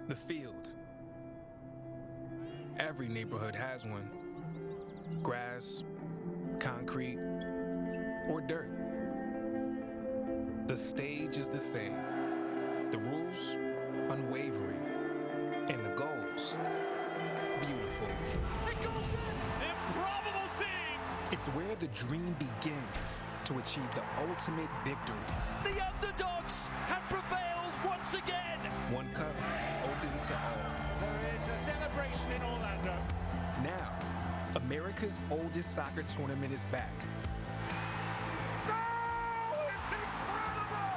The field. Every neighborhood has one. Grass, concrete, or dirt. The stage is the same. The rules, unwavering. And the goals, beautiful. It goes in! Improbable scenes! It's where the dream begins to achieve the ultimate victory. The underdogs have prevailed once again! One cup, open to all. There is a celebration in Orlando. Now, America's oldest soccer tournament is back. Oh, it's incredible!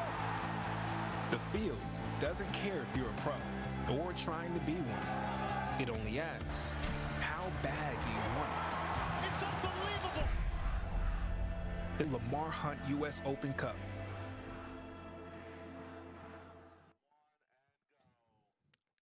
The field doesn't care if you're a pro or trying to be one. It only asks, how bad do you want it? It's unbelievable! The Lamar Hunt U.S. Open Cup.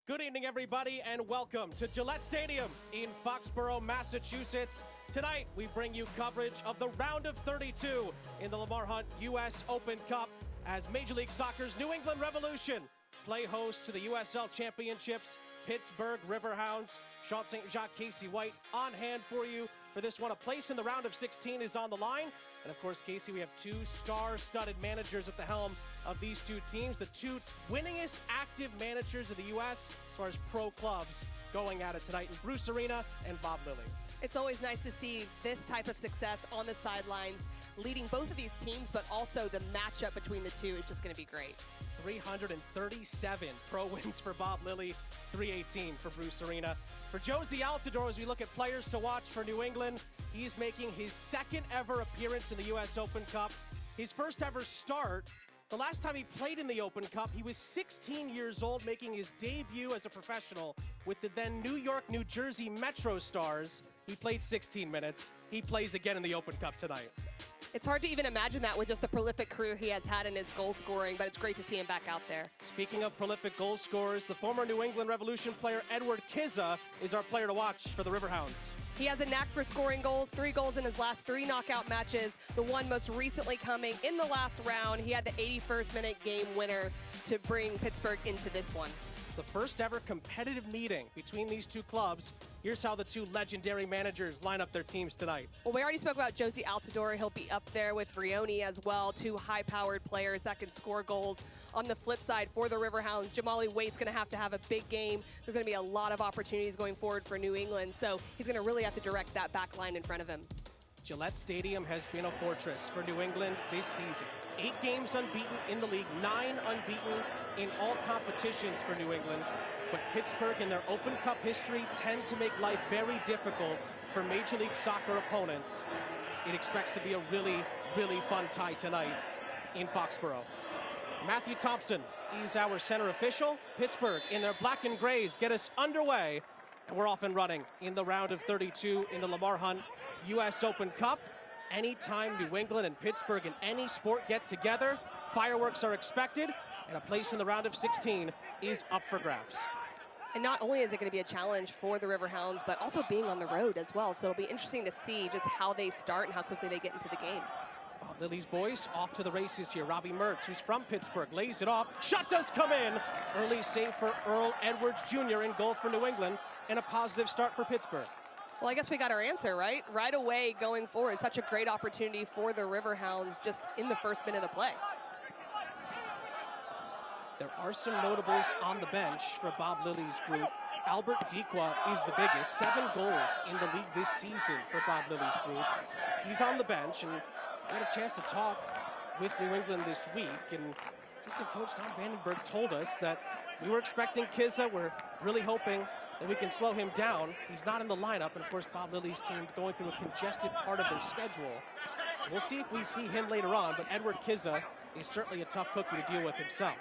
Good evening, everybody, and welcome to Gillette Stadium in Foxborough, Massachusetts. Tonight, we bring you coverage of the round of 32 in the Lamar Hunt U.S. Open Cup as Major League Soccer's New England Revolution play host to the USL Championships, Pittsburgh Riverhounds. Sean St. Jacques, Casey White on hand for you for this one. A place in the round of 16 is on the line. And of course, Casey, we have two star-studded managers at the helm of these two teams, the two winningest active managers of the U.S. as far as pro clubs going at it tonight in Bruce Arena and Bob Lilly. It's always nice to see this type of success on the sidelines, leading both of these teams, but also the matchup between the two is just going to be great. 337 pro wins for Bob Lilly, 318 for Bruce Arena. For Josie Altidore, as we look at players to watch for New England, he's making his second ever appearance in the U.S. Open Cup. His first ever start. The last time he played in the Open Cup, he was 16 years old, making his debut as a professional with the then New York, New Jersey Metro Stars. He played 16 minutes. He plays again in the Open Cup tonight. It's hard to even imagine that with just the prolific career he has had in his goal scoring, but it's great to see him back out there. Speaking of prolific goal scorers, the former New England Revolution player Edward Kizza is our player to watch for the Riverhounds. He has a knack for scoring goals, 3 goals in his last 3 knockout matches, the one most recently coming in the last round. He had the 81st minute game winner to bring Pittsburgh into this one. It's the first ever competitive meeting between these two clubs. Here's how the two legendary managers line up their teams tonight. Well, we already spoke about Josie Altidore. He'll be up there with Vrioni as well, 2 high-powered players that can score goals. On the flip side, for the Riverhounds, Jamali Waite's going to have a big game. There's going to be a lot of opportunities going forward for New England, so he's going to really have to direct that back line in front of him. Gillette Stadium has been a fortress for New England this season. 8 games unbeaten in the league, 9 unbeaten in all competitions for New England. But Pittsburgh, in their Open Cup history, tend to make life very difficult for Major League Soccer opponents. It expects to be a really, really fun tie tonight in Foxborough. Matthew Thompson is our center official. Pittsburgh, in their black and grays, get us underway. And we're off and running in the round of 32 in the Lamar Hunt U.S. Open Cup. Anytime New England and Pittsburgh in any sport get together, fireworks are expected, and a place in the round of 16 is up for grabs. And not only is it going to be a challenge for the Riverhounds, but also being on the road as well. So it'll be interesting to see just how they start and how quickly they get into the game. Bob Lilly's boys off to the races here. Robbie Mertz, who's from Pittsburgh, lays it off. Shot does come in. Early save for Earl Edwards Jr. in goal for New England, and a positive start for Pittsburgh. Well, I guess we got our answer, right? Right away going forward. Such a great opportunity for the Riverhounds just in the first minute of play. There are some notables on the bench for Bob Lilly's group. Albert Dequa is the biggest, 7 goals in the league this season for Bob Lilly's group. He's on the bench, and we had a chance to talk with New England this week, and assistant coach Tom Vandenberg told us that we were expecting Kizza. We're really hoping that we can slow him down. He's not in the lineup, and of course Bob Lilly's team going through a congested part of their schedule. We'll see if we see him later on, but Edward Kizza is certainly a tough cookie to deal with himself.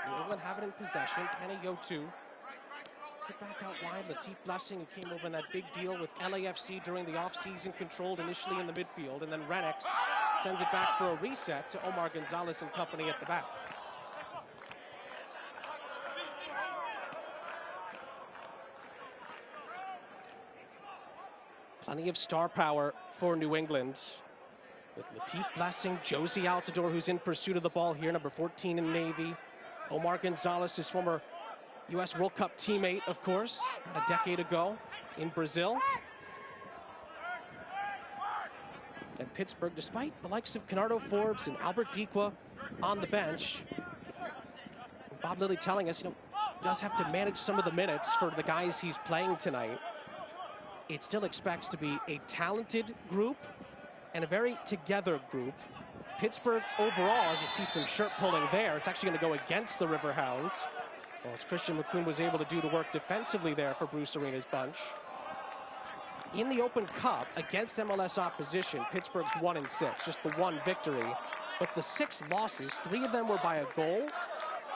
New England have it in possession. Kenny Yotu. Sit back out wide. Latif Blessing, who came over in that big deal with LAFC during the offseason, controlled initially in the midfield, and then Renix sends it back for a reset to Omar Gonzalez and company at the back. Plenty of star power for New England, with Latif Blessing, Josie Altidore, who's in pursuit of the ball here, number 14 in Navy. Omar Gonzalez, his former U.S. World Cup teammate, of course, about a decade ago in Brazil. And Pittsburgh, despite the likes of Canardo Forbes and Albert Diqua on the bench, Bob Lilley telling us, does have to manage some of the minutes for the guys he's playing tonight. It still expects to be a talented group and a very together group. Pittsburgh overall, as you see some shirt pulling there, it's actually going to go against the Riverhounds. Well, as Christian McQueen was able to do the work defensively there for Bruce Arena's bunch. In the Open Cup against MLS opposition, Pittsburgh's 1-6, just the one victory. But the 6 losses, 3 of them were by a goal,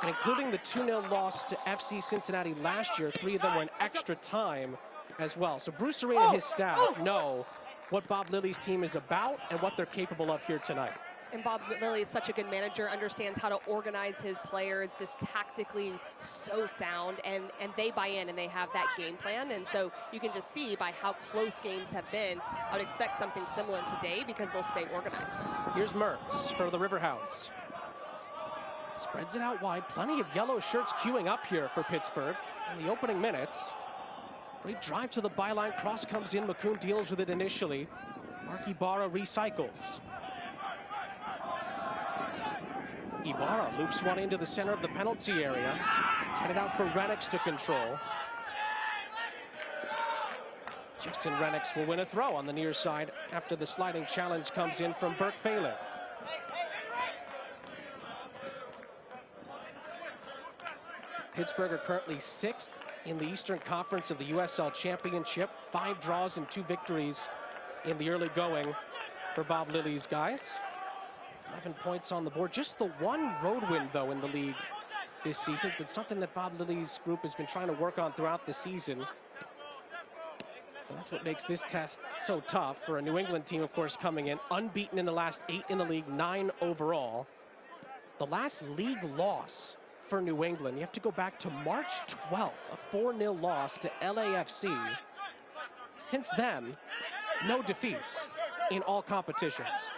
and including the 2-0 loss to FC Cincinnati last year, 3 of them were in extra time as well. So Bruce Arena and his staff know what Bob Lilley's team is about and what they're capable of here tonight. And Bob Lilley is such a good manager, understands how to organize his players, just tactically so sound, and they buy in and they have that game plan. And so you can just see by how close games have been, I would expect something similar today because they'll stay organized. Here's Mertz for the Riverhounds. Spreads it out wide, plenty of yellow shirts queuing up here for Pittsburgh in the opening minutes. Great drive to the byline, cross comes in, McCoon deals with it initially. Mark Ibarra recycles. Ibarra loops one into the center of the penalty area. It's headed out for Renix to control. Justin Renix will win a throw on the near side after the sliding challenge comes in from Burke Phelan. Pittsburgh are currently 6th in the Eastern Conference of the USL Championship. 5 draws and 2 victories in the early going for Bob Lilley's guys. 11 points on the board. Just the 1 road win, though, in the league this season. It's been something that Bob Lilley's group has been trying to work on throughout the season. So that's what makes this test so tough for a New England team, of course, coming in unbeaten in the last 8 in the league, 9 overall. The last league loss for New England, you have to go back to March 12th, a 4-0 loss to LAFC. Since then, no defeats in all competitions.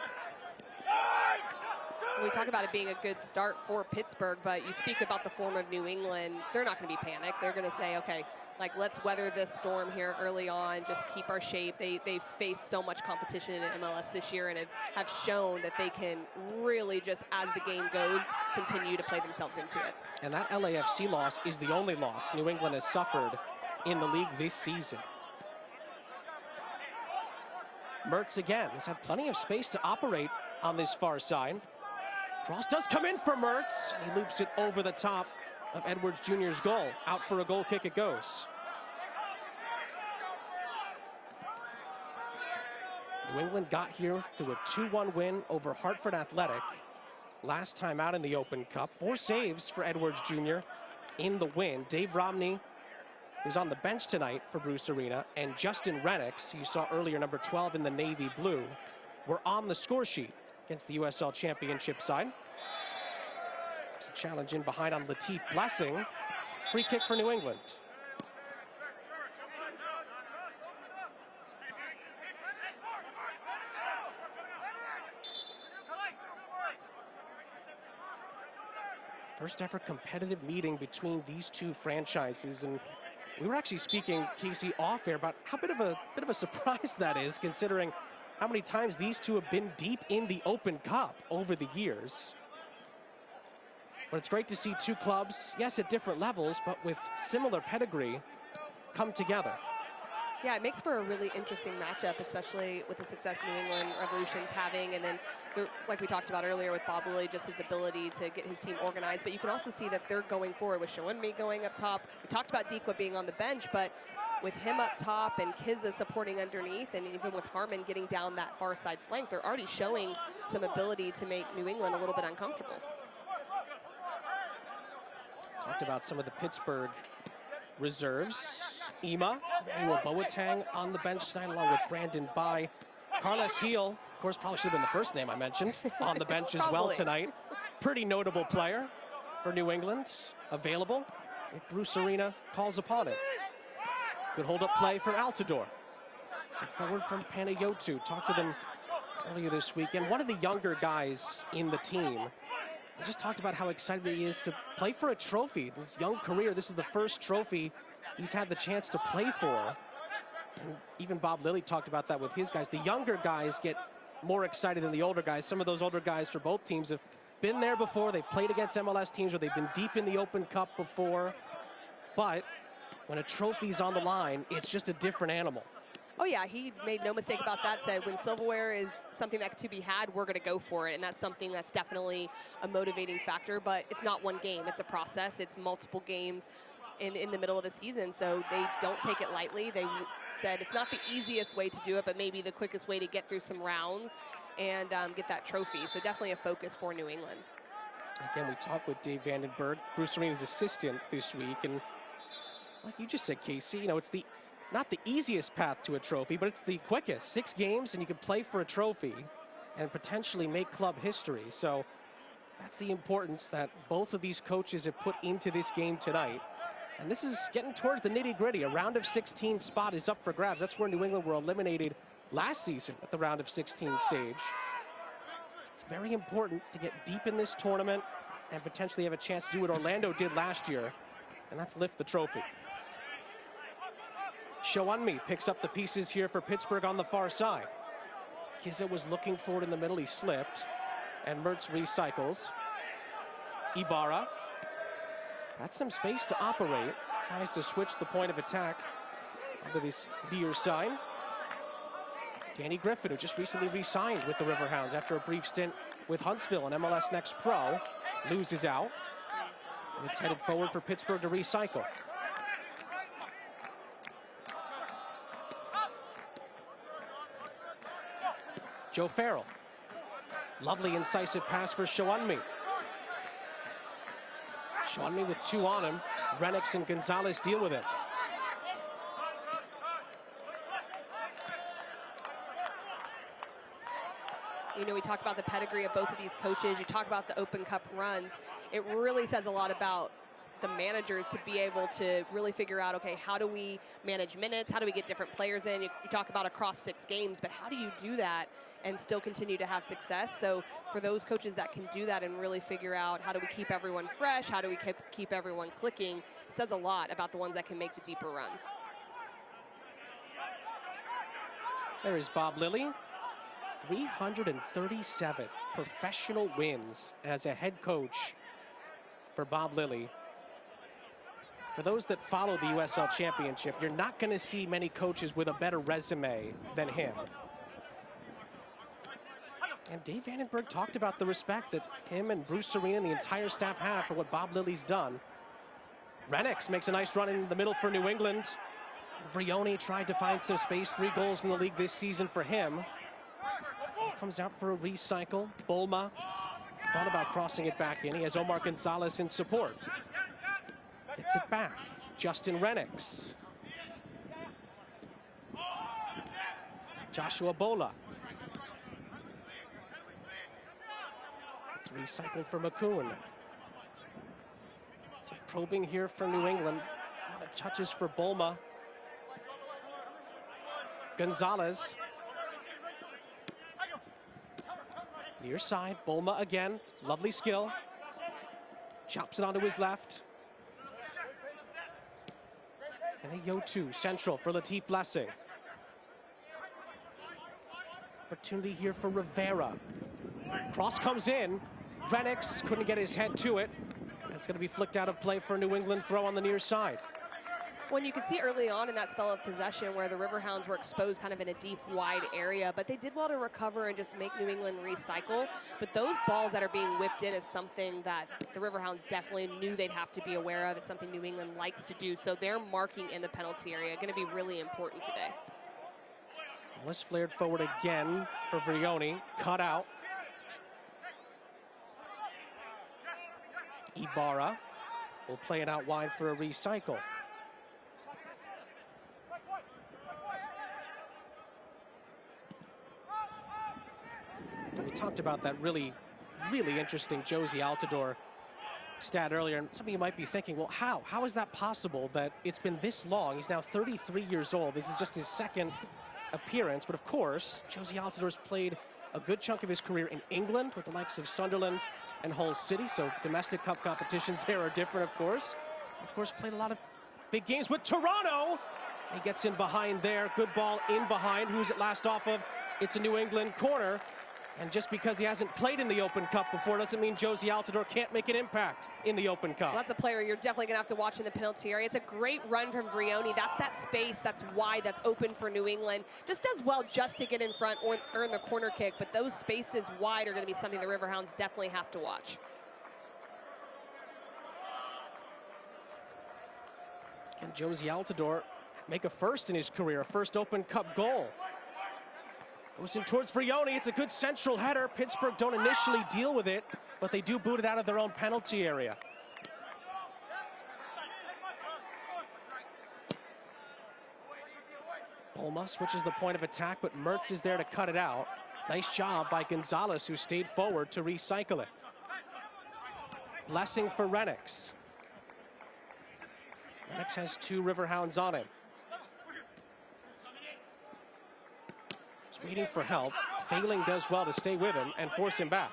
We talk about it being a good start for Pittsburgh, but you speak about the form of New England, they're not going to be panicked. They're going to say, okay, like, let's weather this storm here early on, just keep our shape. They've faced so much competition in MLS this year and have shown that they can really just, as the game goes, continue to play themselves into it. And that LAFC loss is the only loss New England has suffered in the league this season. Mertz again has had plenty of space to operate on this far side. Cross does come in for Mertz, and he loops it over the top of Edwards Jr.'s goal. Out for a goal kick it goes. New England got here through a 2-1 win over Hartford Athletic last time out in the Open Cup. 4 saves for Edwards Jr. in the win. Dave Romney, who's on the bench tonight for Bruce Arena, and Justin Renix, who you saw earlier, number 12 in the navy blue, were on the score sheet against the USL Championship side. There's a challenge in behind on Latif Blessing. Free kick for New England. First ever competitive meeting between these two franchises, and we were actually speaking, Casey, off air about how bit of a surprise that is, considering how many times these two have been deep in the Open Cup over the years. But it's great to see two clubs, yes, at different levels, but with similar pedigree, come together. Yeah, it makes for a really interesting matchup, especially with the success New England Revolution's having, and then, like we talked about earlier with Bob Lilley, just his ability to get his team organized. But you can also see that they're going forward with Shawunmi going up top. We talked about Diqua being on the bench, but with him up top and Kizza supporting underneath, and even with Harmon getting down that far side flank, they're already showing some ability to make New England a little bit uncomfortable. Talked about some of the Pittsburgh reserves. Emmanuel Boateng on the bench tonight, along with Brandon Bai. Carles Heel, of course, probably should have been the first name I mentioned, on the bench as well tonight. Pretty notable player for New England, available if Bruce Arena calls upon it. Good hold-up play from Altidore. Set forward from Panayotou. Talked to them earlier this week. And one of the younger guys in the team, he just talked about how excited he is to play for a trophy. This young career, this is the first trophy he's had the chance to play for. And even Bob Lilly talked about that with his guys. The younger guys get more excited than the older guys. Some of those older guys for both teams have been there before. They've played against MLS teams where they've been deep in the Open Cup before. But when a trophy's on the line, it's just a different animal. Oh yeah, he made no mistake about that. Said when silverware is something that to be had, we're going to go for it. And that's something that's definitely a motivating factor. But it's not one game. It's a process. It's multiple games in the middle of the season, so they don't take it lightly. They said it's not the easiest way to do it, but maybe the quickest way to get through some rounds and get that trophy. So definitely a focus for New England. Again, we talked with Dave Vandenberg, Bruce Arena's assistant this week, and like you just said, Casey, you know, it's not the easiest path to a trophy, but it's the quickest. 6 games and you can play for a trophy and potentially make club history. So that's the importance that both of these coaches have put into this game tonight. And this is getting towards the nitty-gritty. A round of 16 spot is up for grabs. That's where New England were eliminated last season at the round of 16 stage. It's very important to get deep in this tournament and potentially have a chance to do what Orlando did last year, and that's lift the trophy. Shounmi picks up the pieces here for Pittsburgh on the far side. Kizza was looking for it in the middle. He slipped, and Mertz recycles. Ibarra. Got some space to operate. Tries to switch the point of attack under this beer sign. Danny Griffin, who just recently re-signed with the Riverhounds after a brief stint with Huntsville and MLS Next Pro, loses out. And it's headed forward for Pittsburgh to recycle. Joe Farrell. Lovely incisive pass for Shounmi. Shounmi with 2 on him. Renix and Gonzalez deal with it. You know, we talk about the pedigree of both of these coaches. You talk about the Open Cup runs. It really says a lot about the managers to be able to really figure out, okay, how do we manage minutes? How do we get different players in? You talk about across 6 games, but how do you do that and still continue to have success? So for those coaches that can do that and really figure out how do we keep everyone fresh, how do we keep everyone clicking, it says a lot about the ones that can make the deeper runs. There is Bob Lilly. 337 professional wins as a head coach for Bob Lilly. For those that follow the USL Championship, you're not going to see many coaches with a better resume than him. And Dave Vandenberg talked about the respect that him and Bruce Arena and the entire staff have for what Bob Lilly's done. Renix makes a nice run in the middle for New England. And Vrioni tried to find some space. 3 goals in the league this season for him. Comes out for a recycle. Bolma thought about crossing it back in. He has Omar Gonzalez in support. Gets it back. Justin Renix. Joshua Bola. It's recycled for McCoon. Some probing here for New England. A lot of touches for Bolma. Gonzalez. Near side, Bolma again. Lovely skill. Chops it onto his left. And a Yo2 central for Latif Blessing. Opportunity here for Rivera. Cross comes in. Renix couldn't get his head to it. It's going to be flicked out of play for a New England throw on the near side. When you could see early on in that spell of possession where the Riverhounds were exposed kind of in a deep, wide area, but they did well to recover and just make New England recycle. But those balls that are being whipped in is something that the Riverhounds definitely knew they'd have to be aware of. It's something New England likes to do. So their marking in the penalty area going to be really important today. Ellis flared forward again for Vrioni. Cut out. Ibarra will play it out wide for a recycle. We talked about that really interesting Josie Altidore stat earlier, and some of you might be thinking, well, how is that possible that it's been this long? He's now 33 years old. This is just his 2nd appearance, but of course, Josie Altidore's played a good chunk of his career in England with the likes of Sunderland and Hull City, so domestic cup competitions there are different, of course. Of course, played a lot of big games with Toronto. He gets in behind there. Good ball in behind. Who's it last off of? It's a New England corner. And just because he hasn't played in the Open Cup before doesn't mean Josie Altidore can't make an impact in the Open Cup. Well, that's a player you're definitely going to have to watch in the penalty area. It's a great run from Vrioni. That's that space that's wide, that's open for New England. Just does well just to get in front or earn the corner kick, but those spaces wide are going to be something the Riverhounds definitely have to watch. Can Josie Altidore make a first in his career, a first Open Cup goal? Goes in towards Vrioni. It's a good central header. Pittsburgh don't initially deal with it, but they do boot it out of their own penalty area. Bolma switches the point of attack, but Mertz is there to cut it out. Nice job by Gonzalez, who stayed forward to recycle it. Blessing for Renix. Renix has 2 Riverhounds on him. He's waiting for help. Failing does well to stay with him and force him back.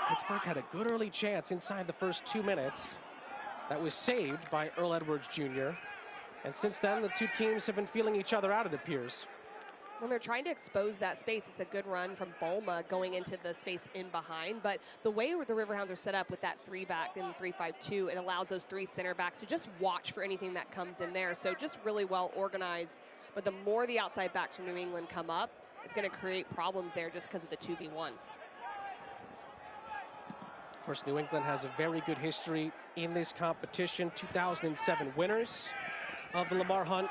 Pittsburgh had a good early chance inside the first 2 minutes. That was saved by Earl Edwards Jr. And since then, the two teams have been feeling each other out, it appears. When they're trying to expose that space, it's a good run from Bolma going into the space in behind. But the way the Riverhounds are set up with that 3-back and the 3-5-2, it allows those 3 center backs to just watch for anything that comes in there. So just really well organized. But the more the outside backs from New England come up, it's going to create problems there just because of the 2v1. Of course, New England has a very good history in this competition. 2007 winners of the Lamar Hunt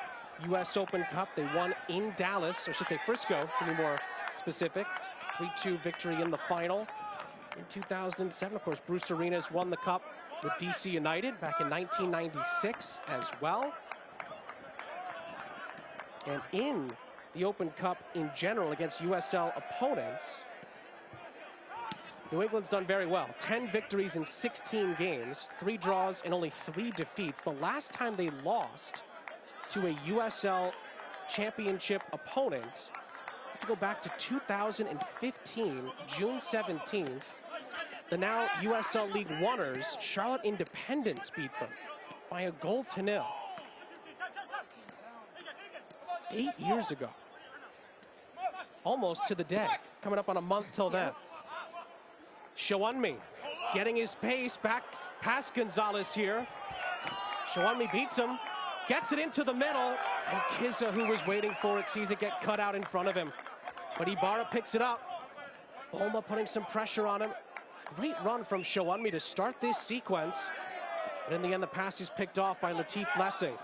U.S. Open Cup. They won in Dallas, or I should say Frisco, to be more specific. 3-2 victory in the final in 2007. Of course, Bruce Arenas won the Cup with DC United back in 1996 as well. And in the Open Cup in general against USL opponents, New England's done very well. 10 victories in 16 games, 3 draws and only 3 defeats. The last time they lost to a USL championship opponent, you have to go back to 2015, June 17th. The now USL League Oneers, Charlotte Independence, beat them by 1-0. 8 years ago. Almost to the day. Coming up on a month till then. Shawunmi getting his pace back past Gonzalez here. Shawunmi beats him, gets it into the middle, and Kizza, who was waiting for it, sees it get cut out in front of him. But Ibarra picks it up. Bolma putting some pressure on him. Great run from Shawunmi to start this sequence. But in the end, the pass is picked off by Latif Blessing.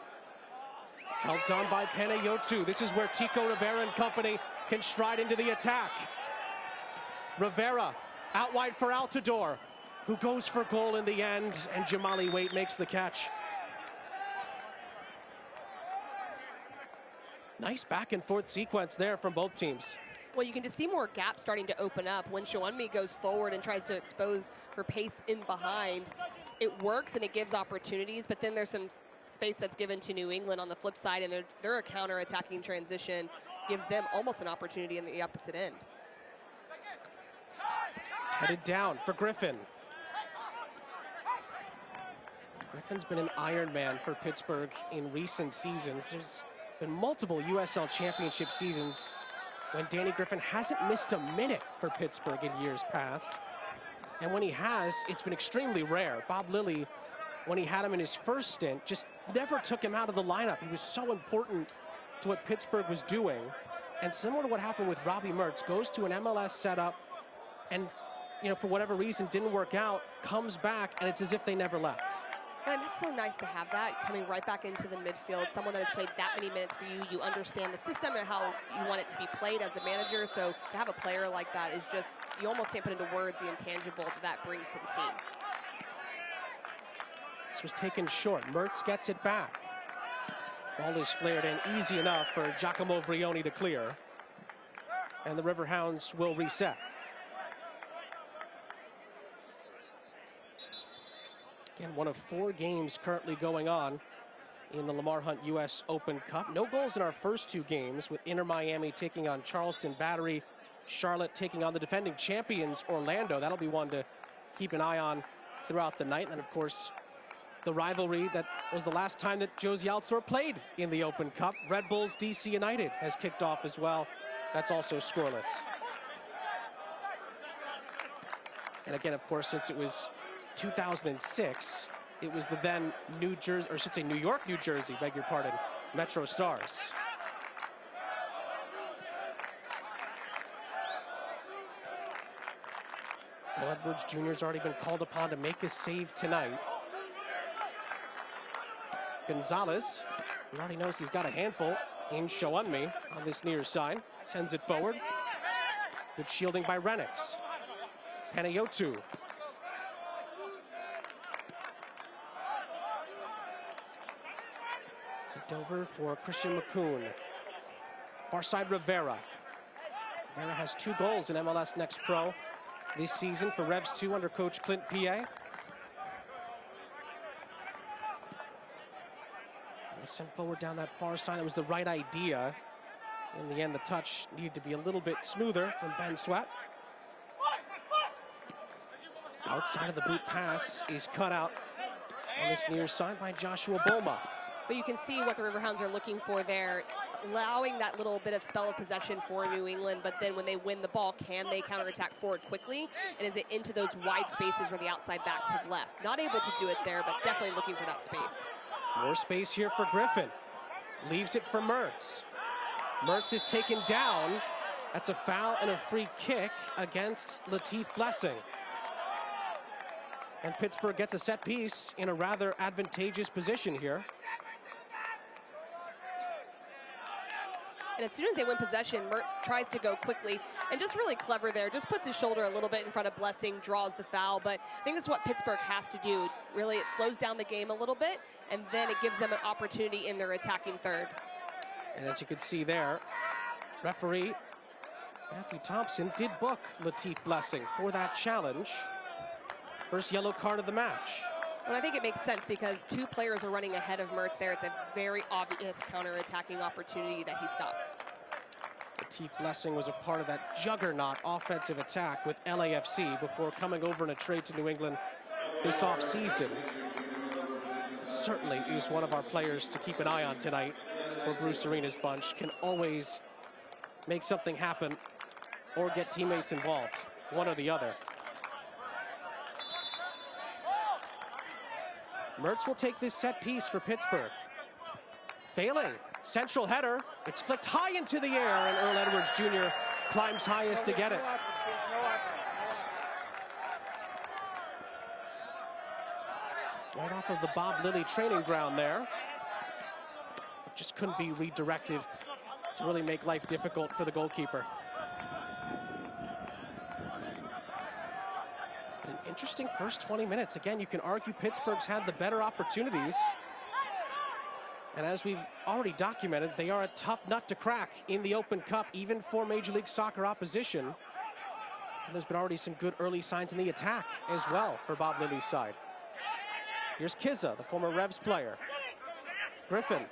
Helped on by Panayotu. This is where Tico Rivera and company can stride into the attack. Rivera out wide for Altidore, who goes for goal in the end, and Jamali Waite makes the catch. Nice back and forth sequence there from both teams. Well, you can just see more gaps starting to open up when Shawunmi goes forward and tries to expose for pace in behind. It works and it gives opportunities, but then there's some space that's given to New England on the flip side, and their counter-attacking transition gives them almost an opportunity in the opposite end. Headed down for Griffin. Griffin's been an Iron Man for Pittsburgh in recent seasons. There's been multiple USL championship seasons when Danny Griffin hasn't missed a minute for Pittsburgh in years past. And when he has, it's been extremely rare. Bob Lilly, when he had him in his first stint, just never took him out of the lineup. He was so important to what Pittsburgh was doing. And similar to what happened with Robbie Mertz, goes to an MLS setup and, you know, for whatever reason didn't work out, comes back, and it's as if they never left. And it's so nice to have that coming right back into the midfield. Someone that has played that many minutes for you. You understand the system and how you want it to be played as a manager. So to have a player like that is just, you almost can't put into words the intangible that brings to the team. This was taken short. Mertz gets it back. Ball is flared in easy enough for Giacomo Vrioni to clear. And the Riverhounds will reset. Again, one of 4 games currently going on in the Lamar Hunt U.S. Open Cup. No goals in our first two games, with Inter Miami taking on Charleston Battery, Charlotte taking on the defending champions Orlando. That'll be one to keep an eye on throughout the night. And then, of course, the rivalry that was the last time that Josie Altidore played in the Open Cup. Red Bulls DC United has kicked off as well. That's also scoreless. And again, of course, since it was 2006, it was the then New Jersey, or I should say New York, New Jersey, beg your pardon, Metro Stars. Well, Edwards Jr. has already been called upon to make a save tonight. Gonzalez, he already knows he's got a handful in Shounmi on this near side. Sends it forward. Good shielding by Renix. Panayotu. Sent over for Christian McCoon. Far side Rivera. Rivera has 2 goals in MLS Next Pro this season for Revs 2 under coach Clint P.A. Sent forward down that far side. That was the right idea. In the end, the touch needed to be a little bit smoother from Ben Sweat. Outside of the boot pass is cut out on this near side by Joshua Boma. But you can see what the Riverhounds are looking for there, allowing that little bit of spell of possession for New England, but then when they win the ball, can they counterattack forward quickly? And is it into those wide spaces where the outside backs have left? Not able to do it there, but definitely looking for that space. More space here for Griffin. Leaves it for Mertz. Mertz is taken down. That's a foul and a free kick against Latif Blessing. And Pittsburgh gets a set piece in a rather advantageous position here. And as soon as they win possession, Mertz tries to go quickly and just really clever there. Just puts his shoulder a little bit in front of Blessing, draws the foul. But I think that's what Pittsburgh has to do. Really, it slows down the game a little bit, and then it gives them an opportunity in their attacking third. And as you can see there, referee Matthew Thompson did book Latif Blessing for that challenge. First yellow card of the match. And I think it makes sense because 2 players are running ahead of Mertz there. It's a very obvious counter-attacking opportunity that he stopped. Latif Blessing was a part of that juggernaut offensive attack with LAFC before coming over in a trade to New England this offseason. Certainly is one of our players to keep an eye on tonight for Bruce Arena's bunch. Can always make something happen or get teammates involved, one or the other. Mertz will take this set piece for Pittsburgh. Failing, central header. It's flicked high into the air, and Earl Edwards Jr. climbs highest to get it. Right off of the Bob Lilly training ground there. It just couldn't be redirected to really make life difficult for the goalkeeper. An interesting first 20 minutes. Again, you can argue Pittsburgh's had the better opportunities. And as we've already documented, they are a tough nut to crack in the Open Cup, even for Major League Soccer opposition. And there's been already some good early signs in the attack as well for Bob Lilly's side. Here's Kizza, the former Revs player. Griffin.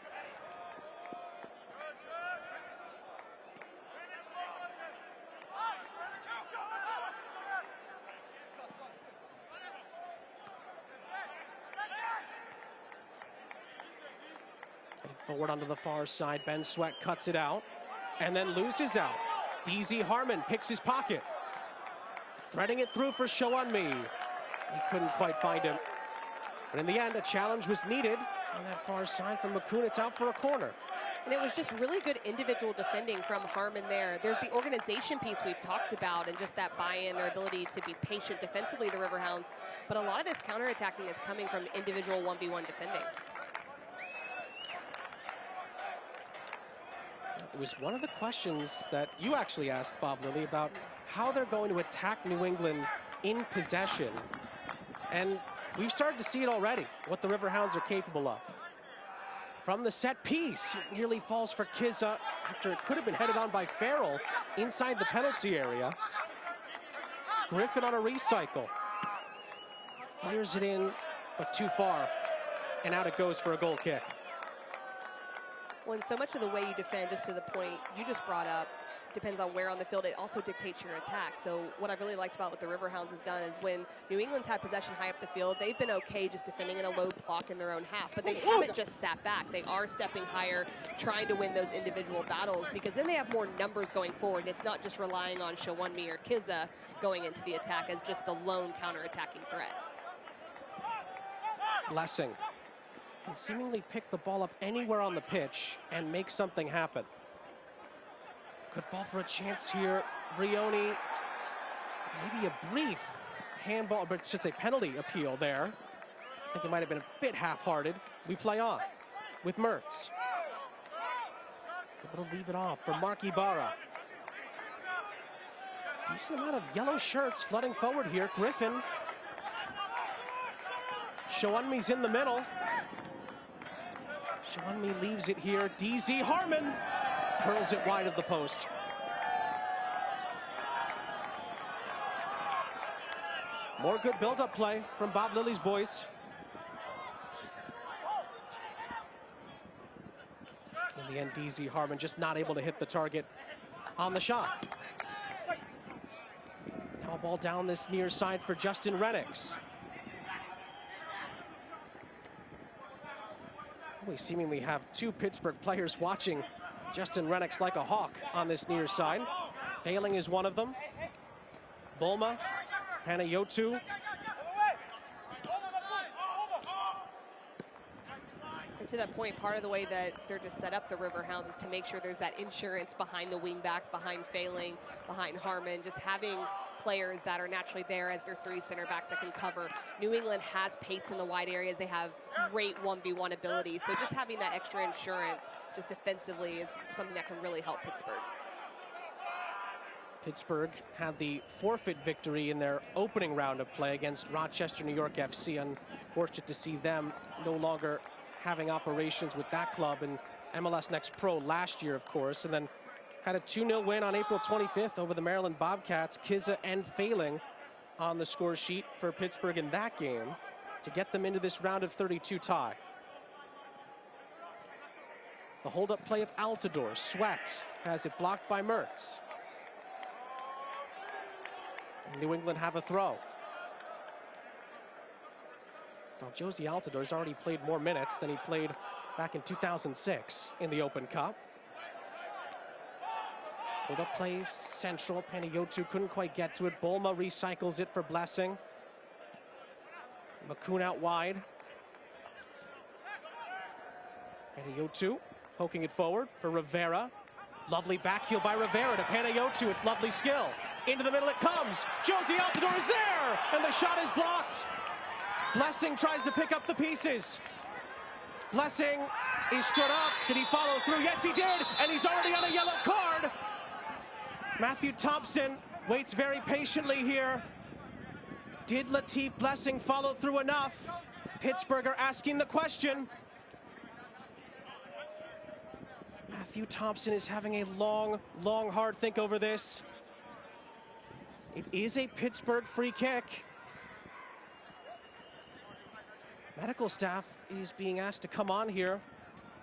Forward onto the far side, Ben Sweat cuts it out and then loses out. DZ Harmon picks his pocket. Threading it through for Shounmi. He couldn't quite find him. But in the end, a challenge was needed on that far side from McCoon. It's out for a corner. And it was just really good individual defending from Harmon there. There's the organization piece we've talked about and just that buy-in, their ability to be patient defensively, the Riverhounds. But a lot of this counterattacking is coming from individual 1v1 defending. It was one of the questions that you actually asked Bob Lilly about how they're going to attack New England in possession. And we've started to see it already, what the Riverhounds are capable of. From the set piece, it nearly falls for Kizza after it could have been headed on by Farrell inside the penalty area. Griffin on a recycle. Fires it in, but too far. And out it goes for a goal kick. Well, and so much of the way you defend, just to the point you just brought up, depends on where on the field. It also dictates your attack. So what I've really liked about what the Riverhounds have done is when New England's had possession high up the field, they've been okay just defending in a low block in their own half, but they haven't just sat back. They are stepping higher, trying to win those individual battles, because then they have more numbers going forward. And it's not just relying on Shawunmi or Kiza going into the attack as just the lone counter-attacking threat. Blessing can seemingly pick the ball up anywhere on the pitch and make something happen. Could fall for a chance here. Vrioni, maybe a brief handball, but I should say penalty appeal there. I think it might have been a bit half-hearted. We play on with Mertz. Able to leave it off for Mark Ibarra. Decent amount of yellow shirts flooding forward here. Griffin. Shawunmi's in the middle. Shawunmi leaves it here. DZ Harmon curls it wide of the post. More good build-up play from Bob Lilly's boys. In the end, DZ Harmon just not able to hit the target on the shot. Now ball down this near side for Justin Rennicks. We seemingly have two Pittsburgh players watching Justin Rennicks like a hawk on this near side. Failing is one of them. Bulma, Panayotu. And to that point, part of the way that they're just set up, the Riverhounds, is to make sure there's that insurance behind the wingbacks, behind Failing, behind Harmon, just having players that are naturally there as their three center backs that can cover. New England has pace in the wide areas. They have great 1v1 ability. So just having that extra insurance just defensively is something that can really help Pittsburgh. Pittsburgh had the forfeit victory in their opening round of play against Rochester, New York FC. Unfortunate to see them no longer having operations with that club in MLS Next Pro last year, of course, and then had a 2-0 win on April 25th over the Maryland Bobcats. Kiza and Failing on the score sheet for Pittsburgh in that game to get them into this round of 32 tie. The hold-up play of Altidore. Sweat has it blocked by Mertz. And New England have a throw. Now, Josie Altidore's already played more minutes than he played back in 2006 in the Open Cup. Hold up plays, central. Panayotu couldn't quite get to it. Bulma recycles it for Blessing. Makun out wide. Panayotu poking it forward for Rivera. Lovely back heel by Rivera to Panayotu. It's lovely skill. Into the middle it comes. Josie Altidore is there, and the shot is blocked. Blessing tries to pick up the pieces. Blessing is stood up. Did he follow through? Yes, he did, and he's already on a yellow card. Matthew Thompson waits very patiently here. Did Latif Blessing follow through enough? Pittsburgh are asking the question. Matthew Thompson is having a long, hard think over this. It is a Pittsburgh free kick. Medical staff is being asked to come on here.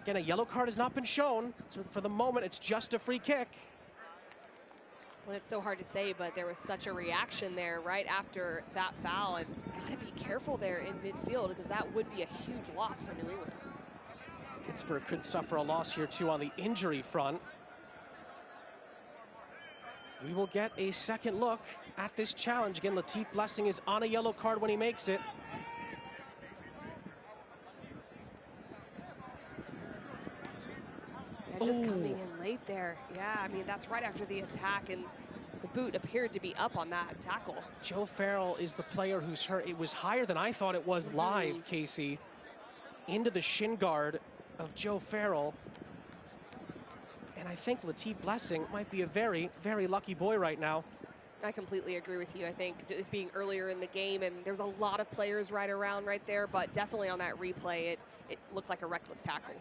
Again, a yellow card has not been shown, so for the moment, it's just a free kick. Well, it's so hard to say, but there was such a reaction there right after that foul, and gotta be careful there in midfield, because that would be a huge loss for New England. Pittsburgh could suffer a loss here too on the injury front. We will get a second look at this challenge. Again, Latif Blessing is on a yellow card when he makes it. And just coming in late there. Yeah, I mean, that's right after the attack, and the boot appeared to be up on that tackle. Joe Farrell is the player who's hurt. It was higher than I thought it was live, Casey. Into the shin guard of Joe Farrell. And I think Latif Blessing might be a very, very lucky boy right now. I completely agree with you. I think it being earlier in the game, and there's a lot of players right around right there, but definitely on that replay, it looked like a reckless tackle.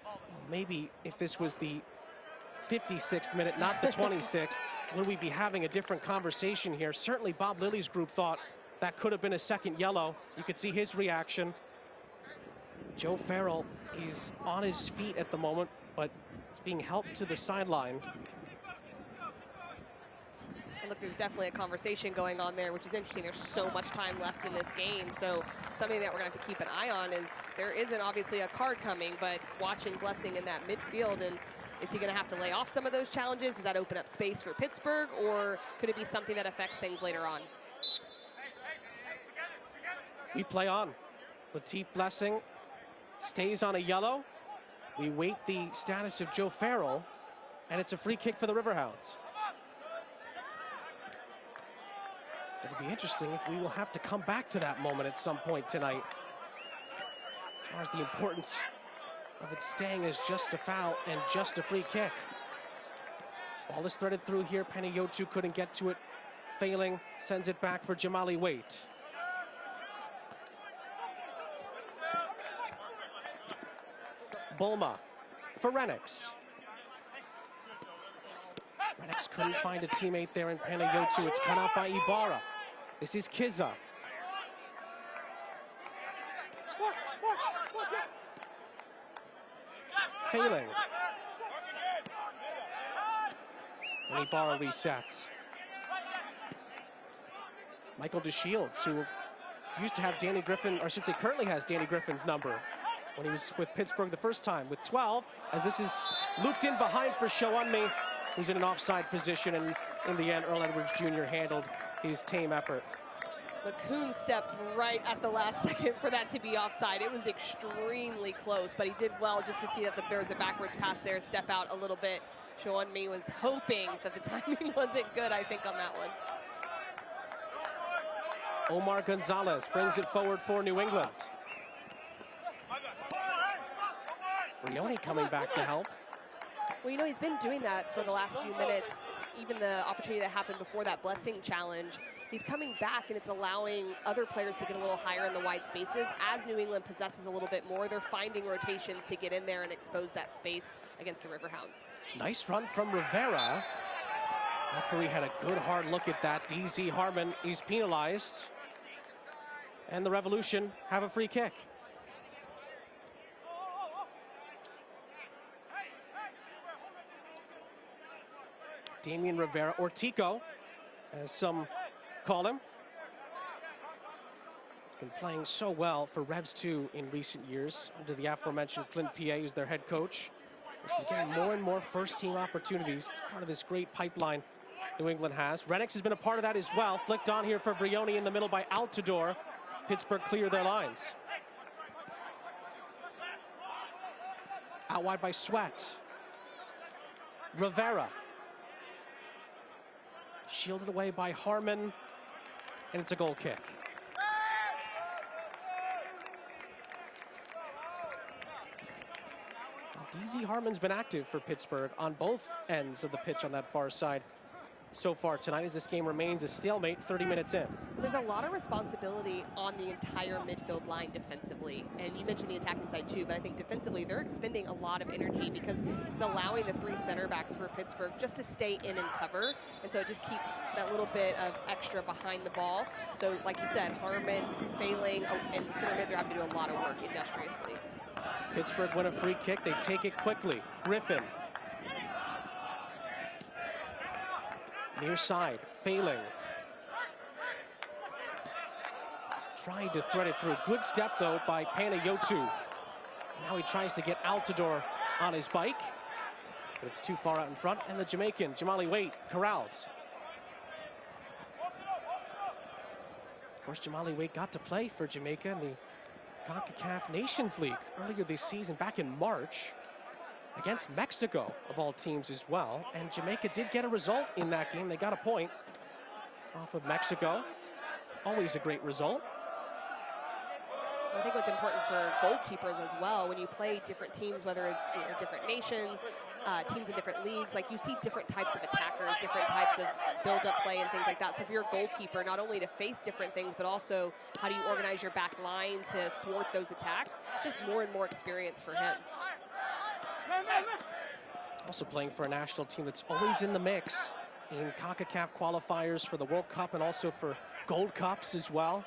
Well, maybe if this was the 56th minute, not the 26th, would we be having a different conversation here? Certainly Bob Lilly's group thought that could have been a second yellow. You could see his reaction. Joe Farrell, he's on his feet at the moment, but he's being helped to the sideline. And look, there's definitely a conversation going on there, which is interesting. There's so much time left in this game. So something that we're going to have to keep an eye on is there isn't obviously a card coming, but watching Blessing in that midfield, and is he going to have to lay off some of those challenges? Does that open up space for Pittsburgh, or could it be something that affects things later on? We play on. Latif Blessing stays on a yellow. We wait the status of Joe Farrell, and it's a free kick for the Riverhounds. It'll be interesting if we will have to come back to that moment at some point tonight. As far as the importance of it staying as just a foul and just a free kick. Ball is threaded through here. Panayotou couldn't get to it. Failing, sends it back for Jamali Waite. Bulma for Renix. Renix couldn't find a teammate there in Panayotou. It's cut out by Ibarra. This is Kiza. Failing. And Ibarra resets. Michael DeShields, who used to have Danny Griffin, or I should say currently has Danny Griffin's number when he was with Pittsburgh the first time, with 12, as this is looped in behind for Showunmi, who's in an offside position, and in the end, Earl Edwards Jr. handled his tame effort. McCoon stepped right at the last second for that to be offside. It was extremely close, but he did well just to see that there was a backwards pass there, step out a little bit. Showunmi was hoping that the timing wasn't good, I think, on that one. Omar Gonzalez brings it forward for New England. Brioni coming back to help. Well, you know, he's been doing that for the last few minutes. Even the opportunity that happened before that Blessing challenge, he's coming back, and it's allowing other players to get a little higher in the wide spaces. As New England possesses a little bit more, they're finding rotations to get in there and expose that space against the Riverhounds. Nice run from Rivera. Referee had a good hard look at that. DZ Harmon is penalized. And the Revolution have a free kick. Damian Rivera, or Tico, as some call him. He's been playing so well for Revs 2 in recent years under the aforementioned Clint P.A., who's their head coach. He's been getting more and more first-team opportunities. It's part of this great pipeline New England has. Renix has been a part of that as well. Flicked on here for Brioni in the middle by Altidore. Pittsburgh clear their lines. Out wide by Sweat. Rivera. Shielded away by Harmon, and it's a goal kick. DZ Harmon's been active for Pittsburgh on both ends of the pitch on that far side so far tonight, as this game remains a stalemate 30 minutes in. There's a lot of responsibility on the entire midfield line defensively, and you mentioned the attacking side too, but I think defensively they're expending a lot of energy because it's allowing the three center backs for Pittsburgh just to stay in and cover, and so it just keeps that little bit of extra behind the ball. So like you said, Harmon failing, and the center mids are having to do a lot of work industriously. Pittsburgh win a free kick, they take it quickly. Griffin. Near side, failing. Trying to thread it through. Good step, though, by Panayotou. Now he tries to get Altidore on his bike, but it's too far out in front, and the Jamaican, Jamali Waite, corrals. Of course, Jamali Waite got to play for Jamaica in the CONCACAF Nations League earlier this season, back in March, against Mexico, of all teams as well. And Jamaica did get a result in that game. They got a point off of Mexico. Always a great result. I think what's important for goalkeepers as well, when you play different teams, whether it's different nations, teams in different leagues, like you see different types of attackers, different types of build-up play and things like that. So if you're a goalkeeper, not only to face different things, but also how do you organize your back line to thwart those attacks, it's just more and more experience for him. Also playing for a national team that's always in the mix in CONCACAF qualifiers for the World Cup and also for Gold Cups as well.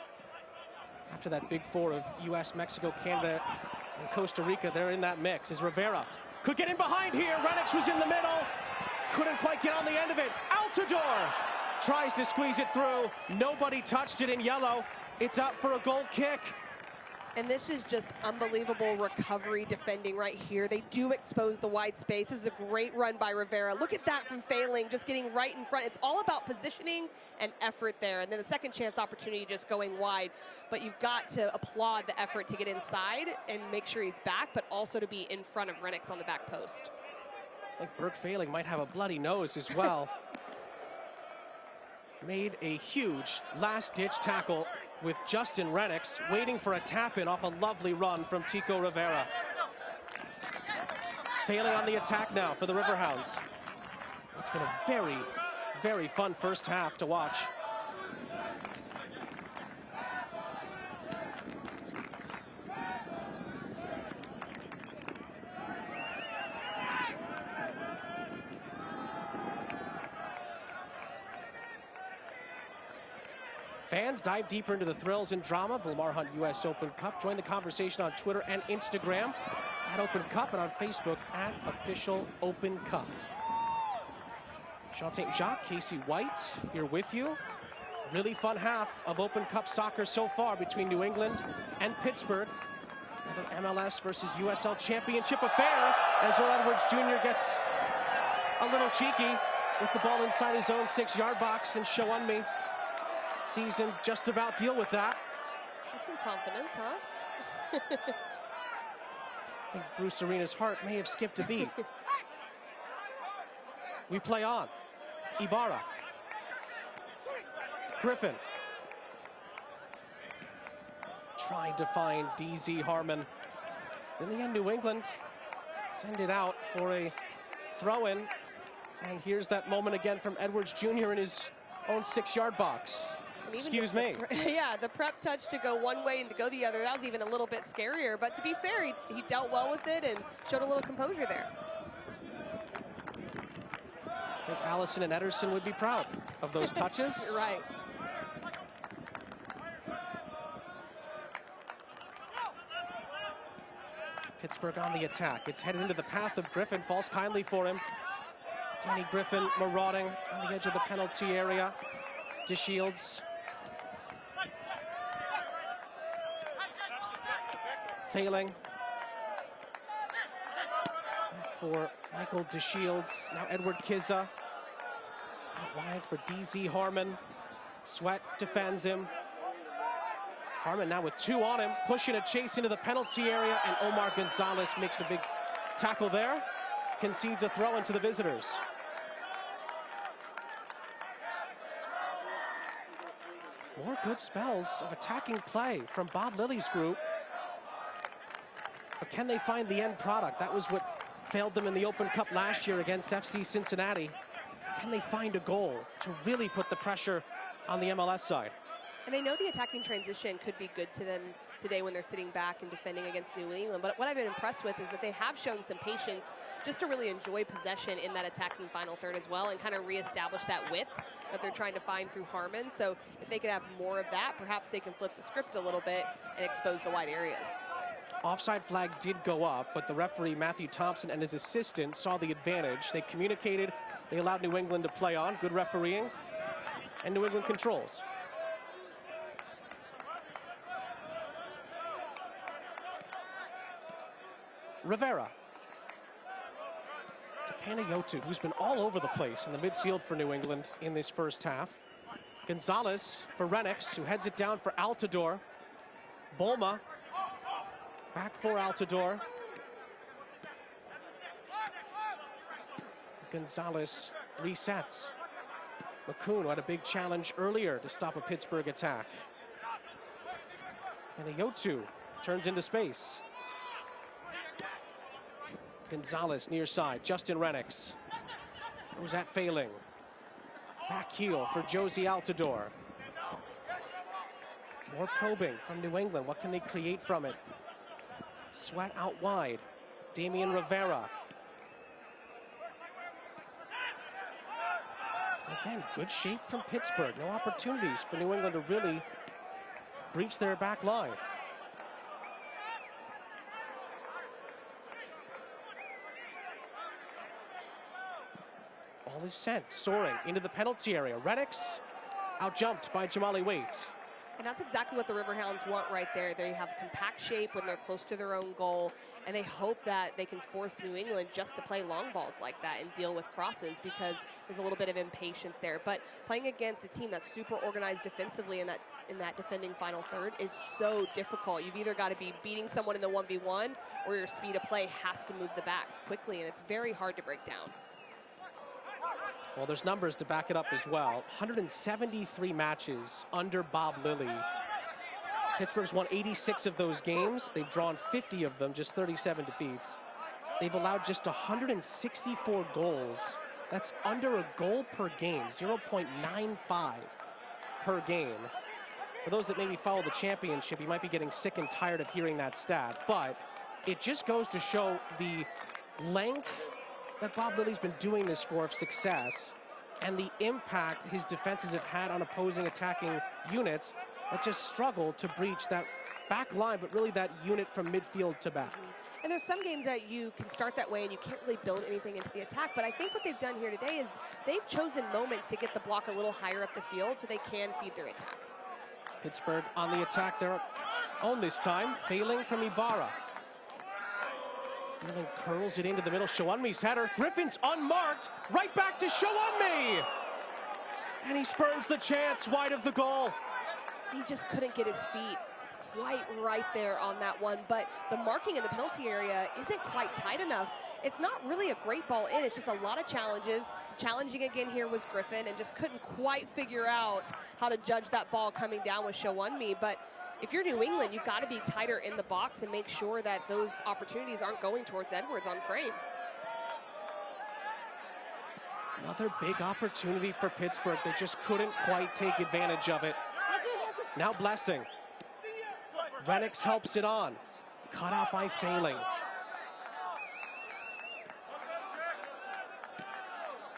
After that big four of US, Mexico, Canada, And Costa Rica, they're in that mix as Rivera could get in behind here. Renix was in the middle. Couldn't quite get on the end of it. Altidore tries to squeeze it through. Nobody touched it in yellow. It's up for a goal kick. And this is just unbelievable recovery defending right here. They do expose the wide space. This is a great run by Rivera. Look at that from Failing, just getting right in front. It's all about positioning and effort there. And then the second chance opportunity just going wide. But you've got to applaud the effort to get inside and make sure he's back, but also to be in front of Renix on the back post. I think Burke Failing might have a bloody nose as well. Made a huge last-ditch tackle with Justin Renix waiting for a tap-in off a lovely run from Tico Rivera. Failing on the attack now for the Riverhounds. It's been a very, very fun first half to watch. Fans dive deeper into the thrills and drama of the Lamar Hunt US Open Cup. Join the conversation on Twitter and Instagram at Open Cup and on Facebook at Official Open Cup. Sean St. Jacques, Casey White here with you. Really fun half of Open Cup soccer so far between New England and Pittsburgh. Another MLS versus USL Championship affair as Earl Edwards Jr. gets a little cheeky with the ball inside his own 6-yard box, and Show on Me sees him just about deal with that. That's some confidence, huh? I think Bruce Arena's heart may have skipped a beat. We play on. Ibarra. Griffin. Trying to find DZ Harmon. In the end, New England send it out for a throw-in. And here's that moment again from Edwards Jr. in his own 6-yard box. Excuse me. Yeah, the prep touch to go one way and to go the other, that was even a little bit scarier. But to be fair, he dealt well with it and showed a little composure there. I think Allison and Ederson would be proud of those touches. Right. Pittsburgh on the attack. It's headed into the path of Griffin. Falls kindly for him. Danny Griffin marauding on the edge of the penalty area. DeShields. Failing. Back for Michael DeShields. Now Edward Kizza. Out wide for DZ Harmon. Sweat defends him. Harmon now with 2 on him, pushing a chase into the penalty area, and Omar Gonzalez makes a big tackle there. Concedes a throw into the visitors. More good spells of attacking play from Bob Lilly's group. But can they find the end product? That was what failed them in the Open Cup last year against FC Cincinnati. Can they find a goal to really put the pressure on the MLS side? And I know the attacking transition could be good to them today when they're sitting back and defending against New England. But what I've been impressed with is that they have shown some patience just to really enjoy possession in that attacking final third as well, and kind of reestablish that width that they're trying to find through Harmon. So if they could have more of that, perhaps they can flip the script a little bit and expose the wide areas. Offside flag did go up, but the referee, Matthew Thompson, and his assistant saw the advantage. They communicated. They allowed New England to play on. Good refereeing. And New England controls. Rivera. To Panayotou, who's been all over the place in the midfield for New England in this first half. Gonzalez for Renix, who heads it down for Altidore. Bolma. Back for Altidore. Gonzalez resets. McCoon had a big challenge earlier to stop a Pittsburgh attack. Panayotou turns into space. Gonzalez near side, Justin Renix. Was that Failing? Back heel for Josie Altidore. More probing from New England. What can they create from it? Sweat out wide. Damian Rivera. Again, good shape from Pittsburgh. No opportunities for New England to really breach their back line. Ball is sent, soaring into the penalty area. Renix out-jumped by Jamali Waite. And that's exactly what the Riverhounds want right there. They have compact shape when they're close to their own goal, and they hope that they can force New England just to play long balls like that and deal with crosses, because there's a little bit of impatience there. But playing against a team that's super organized defensively in that defending final third is so difficult. You've either got to be beating someone in the 1v1, or your speed of play has to move the backs quickly, and it's very hard to break down. Well, there's numbers to back it up as well. 173 matches under Bob Lilly. Pittsburgh's won 86 of those games. They've drawn 50 of them, just 37 defeats. They've allowed just 164 goals. That's under a goal per game, 0.95 per game. For those that maybe follow the championship, you might be getting sick and tired of hearing that stat, but it just goes to show the length that Bob Lilly's been doing this for of success, and the impact his defenses have had on opposing attacking units that just struggle to breach that back line, but really that unit from midfield to back. And there's some games that you can start that way and you can't really build anything into the attack, but I think what they've done here today is they've chosen moments to get the block a little higher up the field so they can feed their attack. Pittsburgh on the attack, their own this time, failing from Ibarra. Feeling curls it into the middle. Shawunmi's header. Griffin's unmarked. Right back to Shawunmi. And he spurns the chance wide of the goal. He just couldn't get his feet quite right there on that one, but the marking in the penalty area isn't quite tight enough. It's not really a great ball in. It's just a lot of challenges. Challenging again here was Griffin, and just couldn't quite figure out how to judge that ball coming down with Shawunmi. But if you're New England, you've got to be tighter in the box and make sure that those opportunities aren't going towards Edwards on frame. Another big opportunity for Pittsburgh. They just couldn't quite take advantage of it. Now Blessing. Renix helps it on. Cut out by Failing.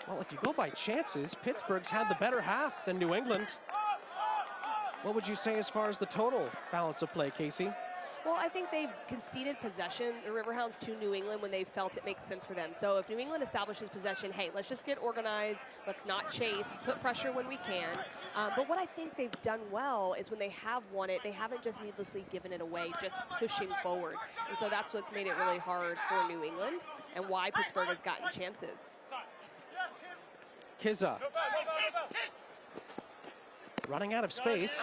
Well, if you go by chances, Pittsburgh's had the better half than New England. What would you say as far as the total balance of play, Casey? Well, I think they've conceded possession, the Riverhounds, to New England when they felt it makes sense for them. So if New England establishes possession, hey, let's just get organized, let's not chase, put pressure when we can. But what I think they've done well is when they have won it, they haven't just needlessly given it away, just pushing forward. And so that's what's made it really hard for New England and why Pittsburgh has gotten chances. Kizza. Running out of space.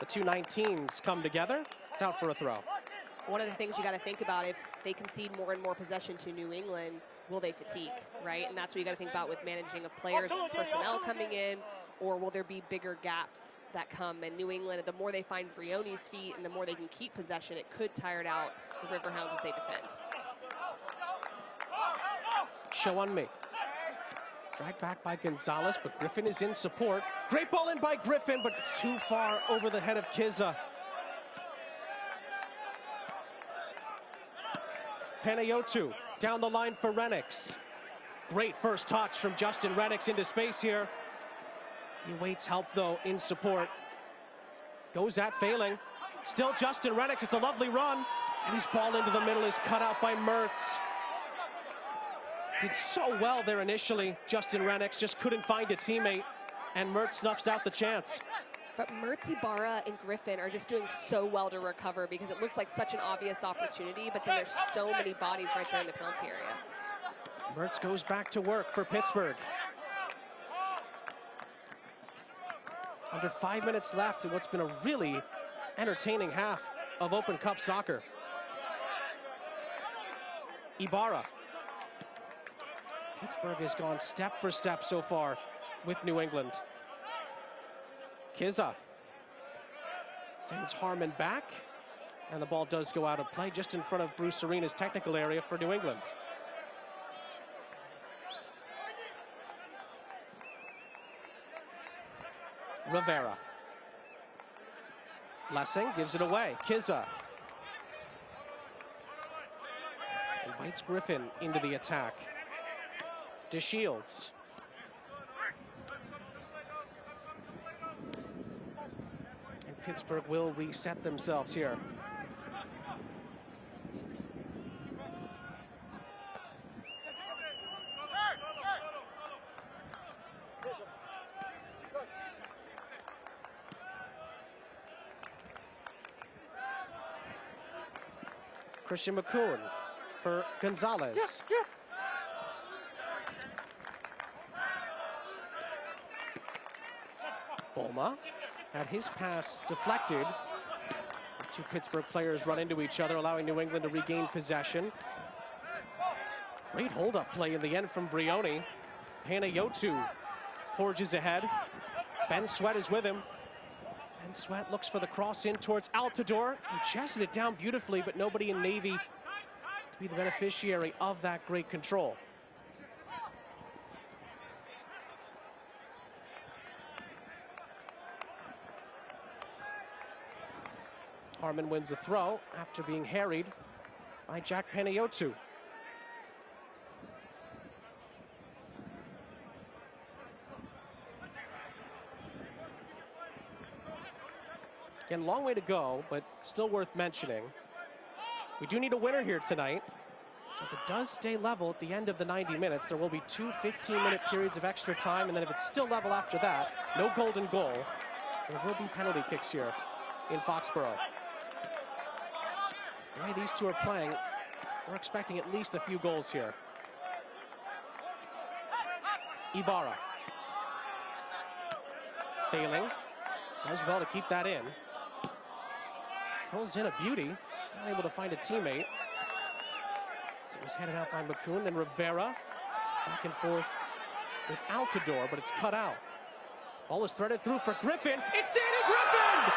The two 19s come together. It's out for a throw. One of the things you got to think about, if they concede more and more possession to New England, will they fatigue, right? And that's what you got to think about with managing of players and personnel coming in, or will there be bigger gaps that come? And New England, the more they find Vrioni's feet and the more they can keep possession, it could tire out the Riverhounds as they defend. Shawunmi. Dragged back by Gonzalez, but Griffin is in support. Great ball in by Griffin, but it's too far over the head of Kizza. Panayotu down the line for Renix. Great first touch from Justin Renix into space here. He awaits help though in support. Goes at Failing. Still Justin Renix, it's a lovely run. And his ball into the middle is cut out by Mertz. Did so well there initially. Justin Renix just couldn't find a teammate, and Mertz snuffs out the chance. But Mertz, Ibarra, and Griffin are just doing so well to recover because it looks like such an obvious opportunity, but then there's so many bodies right there in the penalty area. Mertz goes back to work for Pittsburgh. Under 5 minutes left in what's been a really entertaining half of Open Cup soccer. Ibarra. Pittsburgh has gone step for step so far with New England. Kizza sends Harmon back, and the ball does go out of play just in front of Bruce Arena's technical area for New England. Rivera. Blessing gives it away. Kizza invites Griffin into the attack. DeShields. And Pittsburgh will reset themselves here. Christian McCoon for Gonzalez. Bulma had his pass deflected. The two Pittsburgh players run into each other, allowing New England to regain possession. Great hold-up play in the end from Vrioni. Panayotu forges ahead. Ben Sweat is with him. Ben Sweat looks for the cross in towards Altidore. He chested it down beautifully, but nobody in Navy to be the beneficiary of that great control. Harmon wins a throw after being harried by Jack Panayotu. Again, long way to go, but still worth mentioning. We do need a winner here tonight. So if it does stay level at the end of the 90 minutes, there will be two 15-minute periods of extra time, and then if it's still level after that, no golden goal, there will be penalty kicks here in Foxborough. The way these two are playing, we're expecting at least a few goals here. Ibarra. Failing. Does well to keep that in. Pulls in a beauty. Just not able to find a teammate. So it was headed out by McCoon. Then Rivera. Back and forth with Altidore, but it's cut out. Ball is threaded through for Griffin. It's Danny Griffin!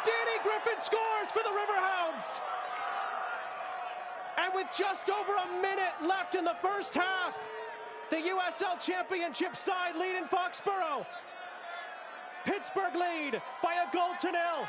Danny Griffin scores for the Riverhounds! And with just over a minute left in the first half, the USL Championship side lead in Foxborough. Pittsburgh lead by a goal to nil.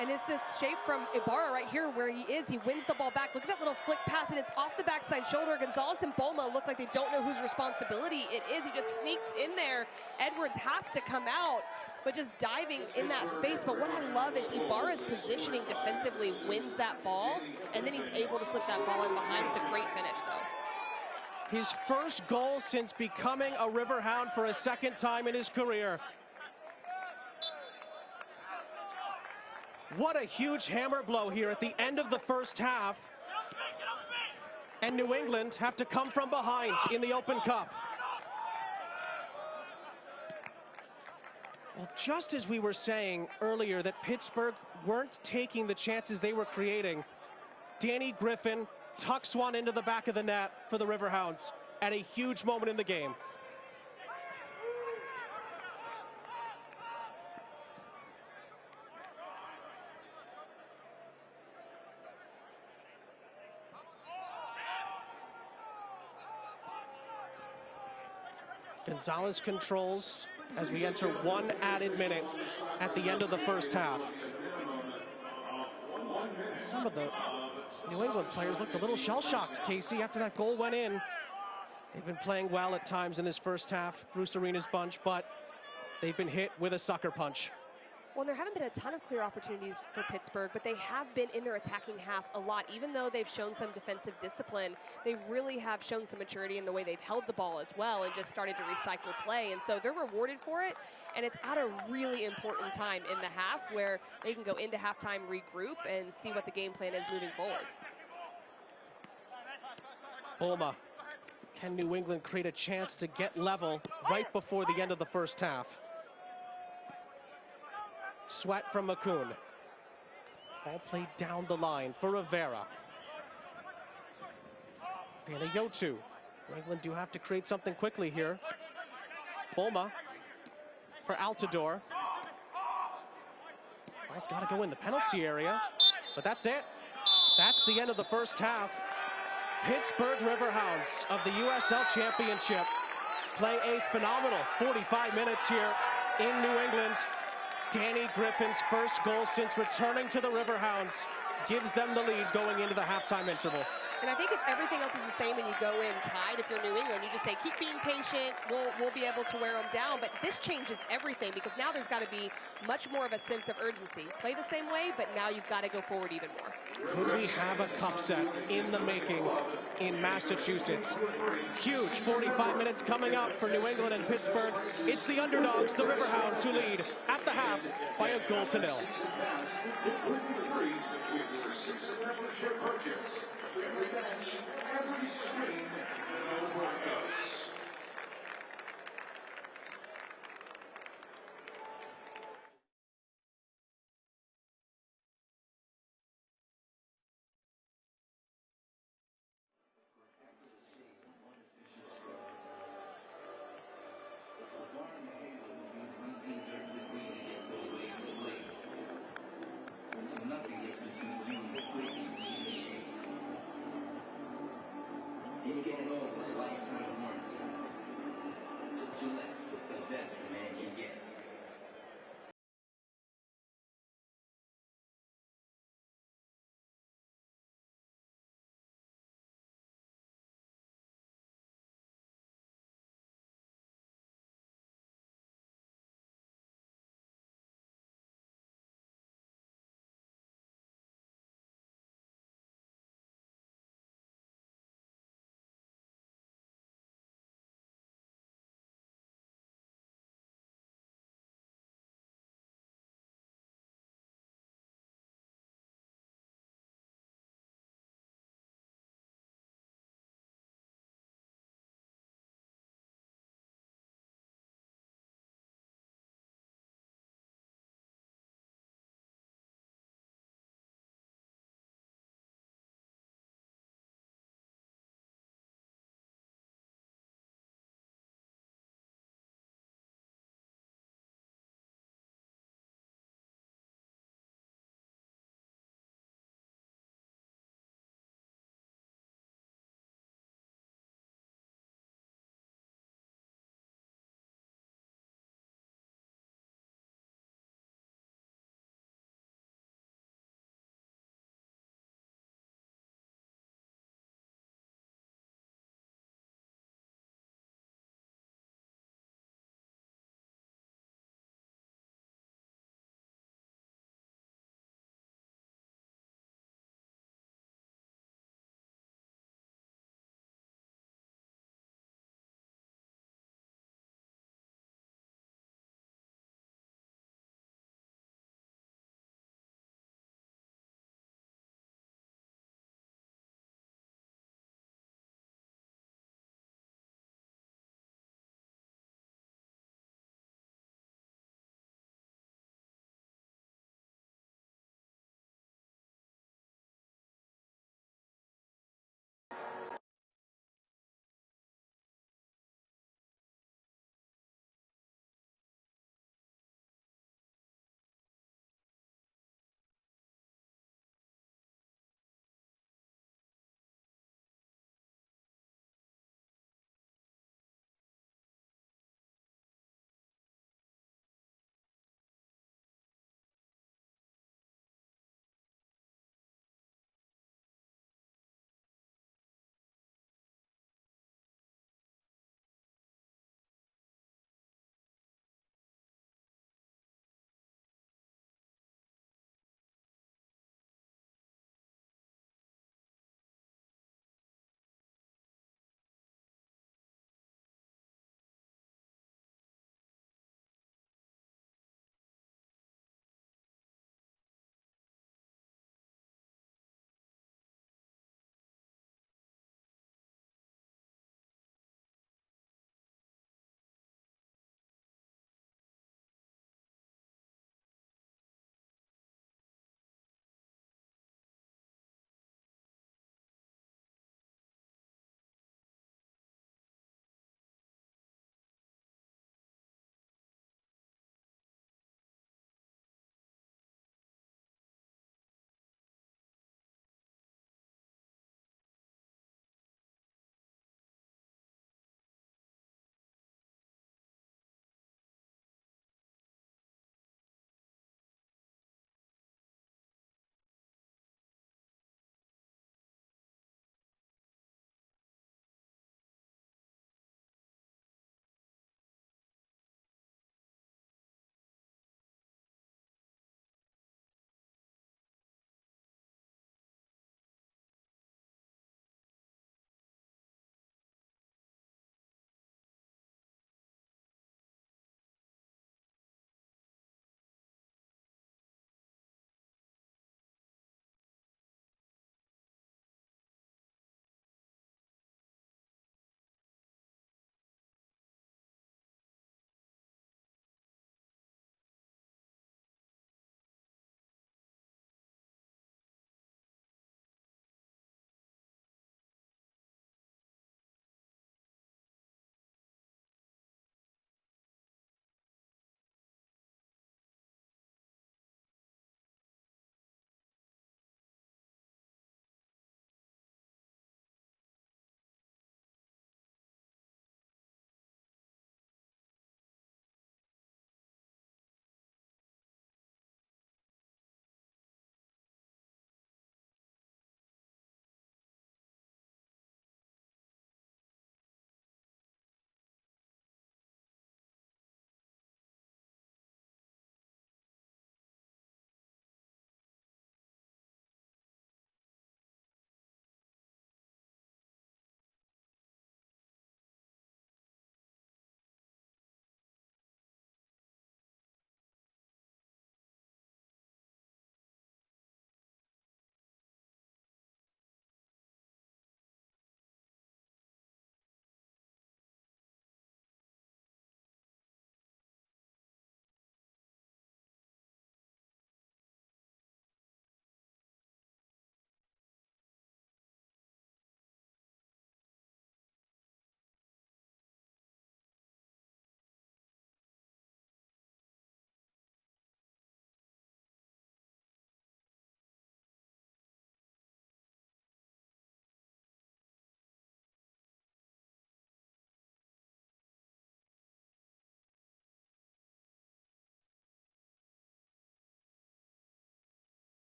And it's this shape from Ibarra right here where he is. He wins the ball back. Look at that little flick pass, and it's off the backside shoulder. Gonzalez and Bulma look like they don't know whose responsibility it is. He just sneaks in there. Edwards has to come out, but just diving in that space. But what I love is Ibarra's positioning defensively wins that ball, and then he's able to slip that ball in behind. It's a great finish, though. His first goal since becoming a Riverhound for a second time in his career. What a huge hammer blow here at the end of the first half. And New England have to come from behind in the Open Cup. Well, just as we were saying earlier that Pittsburgh weren't taking the chances they were creating, Danny Griffin tucks one into the back of the net for the Riverhounds at a huge moment in the game. Gonzalez controls as we enter one added minute at the end of the first half. Some of the New England players looked a little shell-shocked, Casey, after that goal went in. They've been playing well at times in this first half, Bruce Arena's bunch, but they've been hit with a sucker punch. Well, there haven't been a ton of clear opportunities for Pittsburgh, but they have been in their attacking half a lot. Even though they've shown some defensive discipline, they really have shown some maturity in the way they've held the ball as well and just started to recycle play. And so they're rewarded for it, and it's at a really important time in the half where they can go into halftime, regroup, and see what the game plan is moving forward. Bulma. Can New England create a chance to get level right before the end of the first half? Sweat from McCoon. Ball played down the line for Rivera. Panayotu. New England do have to create something quickly here. Bulma for Altidore. Ball's got to go in the penalty area, but that's it. That's the end of the first half. Pittsburgh Riverhounds of the USL Championship play a phenomenal 45 minutes here in New England. Danny Griffin's first goal since returning to the Riverhounds gives them the lead going into the halftime interval. And I think if everything else is the same and you go in tied, if you're New England, you just say, keep being patient, we'll be able to wear them down. But this changes everything because now there's got to be much more of a sense of urgency. Play the same way, but now you've got to go forward even more. Could we have a cup set in the making in Massachusetts? Huge 45 minutes coming up for New England and Pittsburgh. It's the underdogs, the Riverhounds, who lead at the half by a 0-0. You get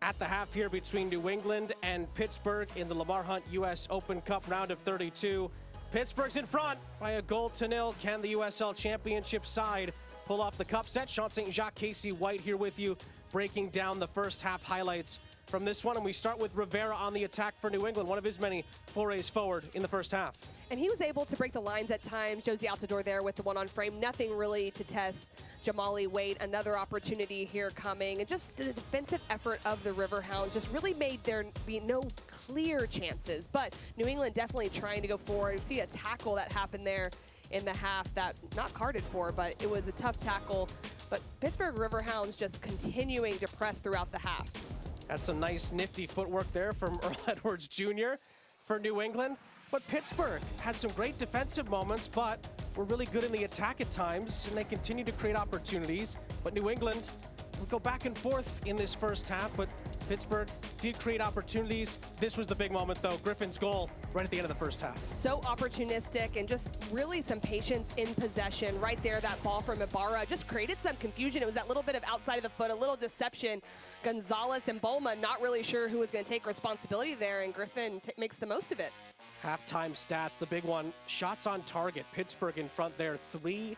at the half here between New England and Pittsburgh in the Lamar Hunt U.S. Open Cup round of 32. Pittsburgh's in front by a 0-0. Can the USL Championship side pull off the cup set? Sean St. Jacques, Casey White here with you, breaking down the first half highlights from this one. And we start with Rivera on the attack for New England, one of his many forays forward in the first half. And he was able to break the lines at times. Josie Altidore there with the one on frame. Nothing really to test Jamali Waite. Another opportunity here coming. And just the defensive effort of the Riverhounds just really made there be no clear chances. But New England definitely trying to go forward. You see a tackle that happened there in the half that not carded for, but it was a tough tackle. But Pittsburgh Riverhounds just continuing to press throughout the half. That's some nice nifty footwork there from Earl Edwards Jr. for New England. But Pittsburgh had some great defensive moments, but were really good in the attack at times, and they continue to create opportunities. But New England would go back and forth in this first half, but Pittsburgh did create opportunities. This was the big moment, though. Griffin's goal right at the end of the first half. So opportunistic and just really some patience in possession. Right there, that ball from Ibarra just created some confusion. It was that little bit of outside of the foot, a little deception. Gonzalez and Bulma not really sure who was going to take responsibility there, and Griffin makes the most of it. Halftime stats, the big one, shots on target. Pittsburgh in front there, 3-0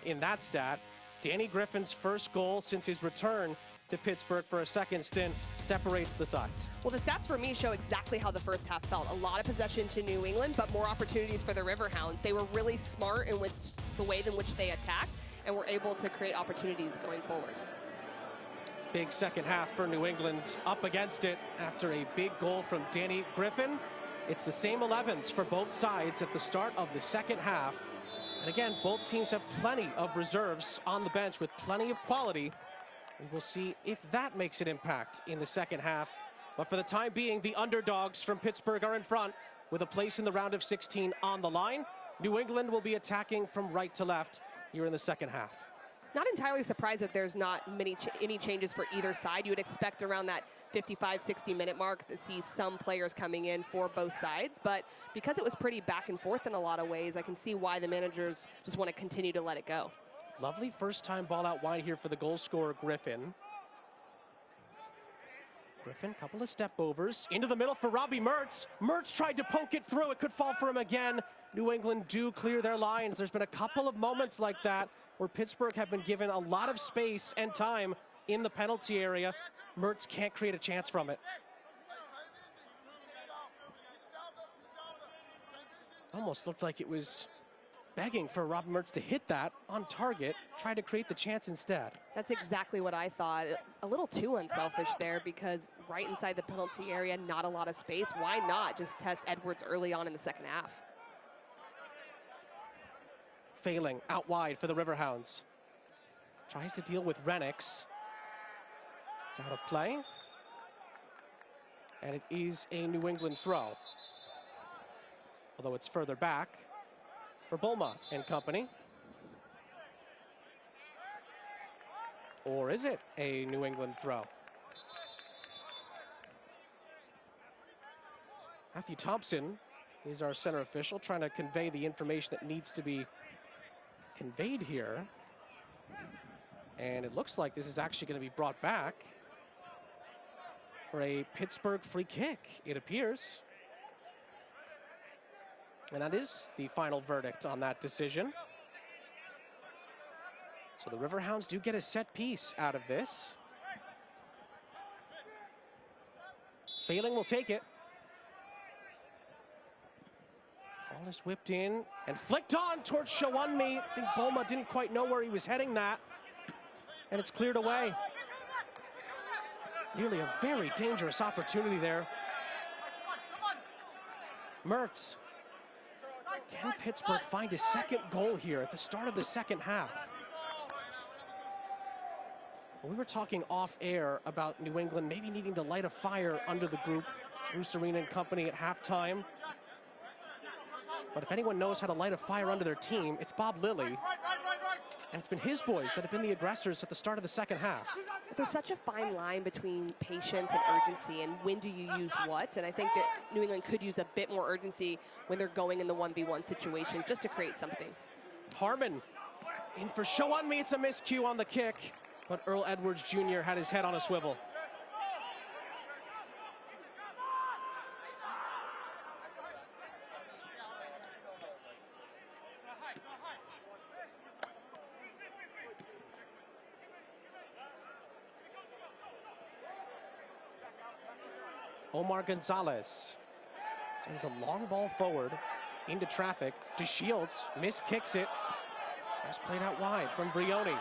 in that stat. Danny Griffin's first goal since his return to Pittsburgh for a second stint separates the sides. Well, the stats for me show exactly how the first half felt. A lot of possession to New England, but more opportunities for the Riverhounds. They were really smart in the way in which they attacked and were able to create opportunities going forward. Big second half for New England, up against it after a big goal from Danny Griffin. It's the same 11s for both sides at the start of the second half. And again, both teams have plenty of reserves on the bench with plenty of quality. And we'll see if that makes an impact in the second half. But for the time being, the underdogs from Pittsburgh are in front with a place in the round of 16 on the line. New England will be attacking from right to left here in the second half. Not entirely surprised that there's not any changes for either side. You would expect around that 55, 60-minute mark to see some players coming in for both sides. But because it was pretty back and forth in a lot of ways, I can see why the managers just want to continue to let it go. Lovely first-time ball out wide here for the goal scorer, Griffin. Griffin, couple of step-overs. Into the middle for Robbie Mertz. Mertz tried to poke it through. It could fall for him again. New England do clear their lines. There's been a couple of moments like that where Pittsburgh have been given a lot of space and time in the penalty area. Mertz can't create a chance from it. Almost looked like it was begging for Robbie Mertz to hit that on target, try to create the chance instead. That's exactly what I thought. A little too unselfish there because right inside the penalty area, not a lot of space. Why not just test Edwards early on in the second half? Failing out wide for the Riverhounds. Tries to deal with Renix. It's out of play. And it is a New England throw. Although it's further back for Bulma and company. Or is it a New England throw? Matthew Thompson is our center official, trying to convey the information that needs to be conveyed here. And it looks like this is actually going to be brought back for a Pittsburgh free kick, it appears. And that is the final verdict on that decision. So the Riverhounds do get a set piece out of this. Failing will take it. Ball is whipped in and flicked on towards Shawunmi. I think Bulma didn't quite know where he was heading that. And it's cleared away. Nearly a very dangerous opportunity there. Mertz. Can Pittsburgh find a second goal here at the start of the second half? We were talking off air about New England maybe needing to light a fire under the group, Bruce Arena and company at halftime. But if anyone knows how to light a fire under their team, it's Bob Lilly. And it's been his boys that have been the aggressors at the start of the second half. But there's such a fine line between patience and urgency, and when do you use what? And I think that New England could use a bit more urgency when they're going in the 1v1 situations just to create something. Harmon in for Shawunmi. It's a miscue on the kick, but Earl Edwards Jr. had his head on a swivel. Omar Gonzalez sends a long ball forward into traffic. DeShields miskicks it. Pass played out wide from Brioni.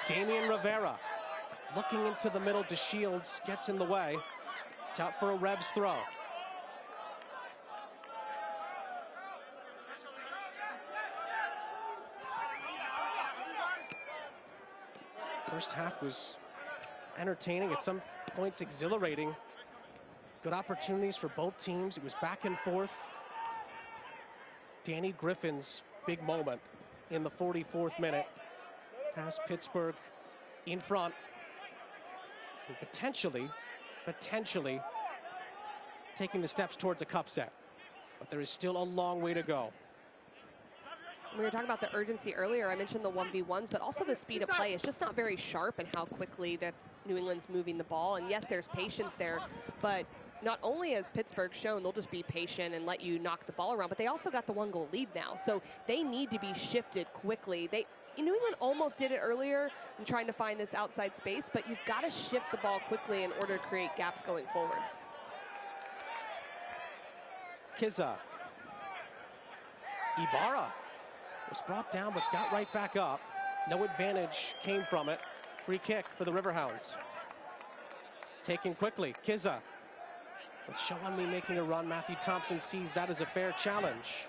Damian Rivera looking into the middle. DeShields gets in the way. It's out for a Revs throw. First half was entertaining, at some points exhilarating. Good opportunities for both teams. It was back and forth. Danny Griffin's big moment in the 44th minute has Pittsburgh in front and potentially taking the steps towards a cup set. But there is still a long way to go. We were talking about the urgency earlier. I mentioned the 1v1s, but also the speed of play. It's just not very sharp in how quickly that New England's moving the ball. And yes, there's patience there, but not only has Pittsburgh shown they'll just be patient and let you knock the ball around, but they also got the 1-goal lead now. So they need to be shifted quickly. New England almost did it earlier in trying to find this outside space, but you've got to shift the ball quickly in order to create gaps going forward. Kizza. Ibarra was brought down but got right back up. No advantage came from it. Free kick for the Riverhounds. Taken quickly, Kizza. With Shawami making a run, Matthew Thompson sees that as a fair challenge.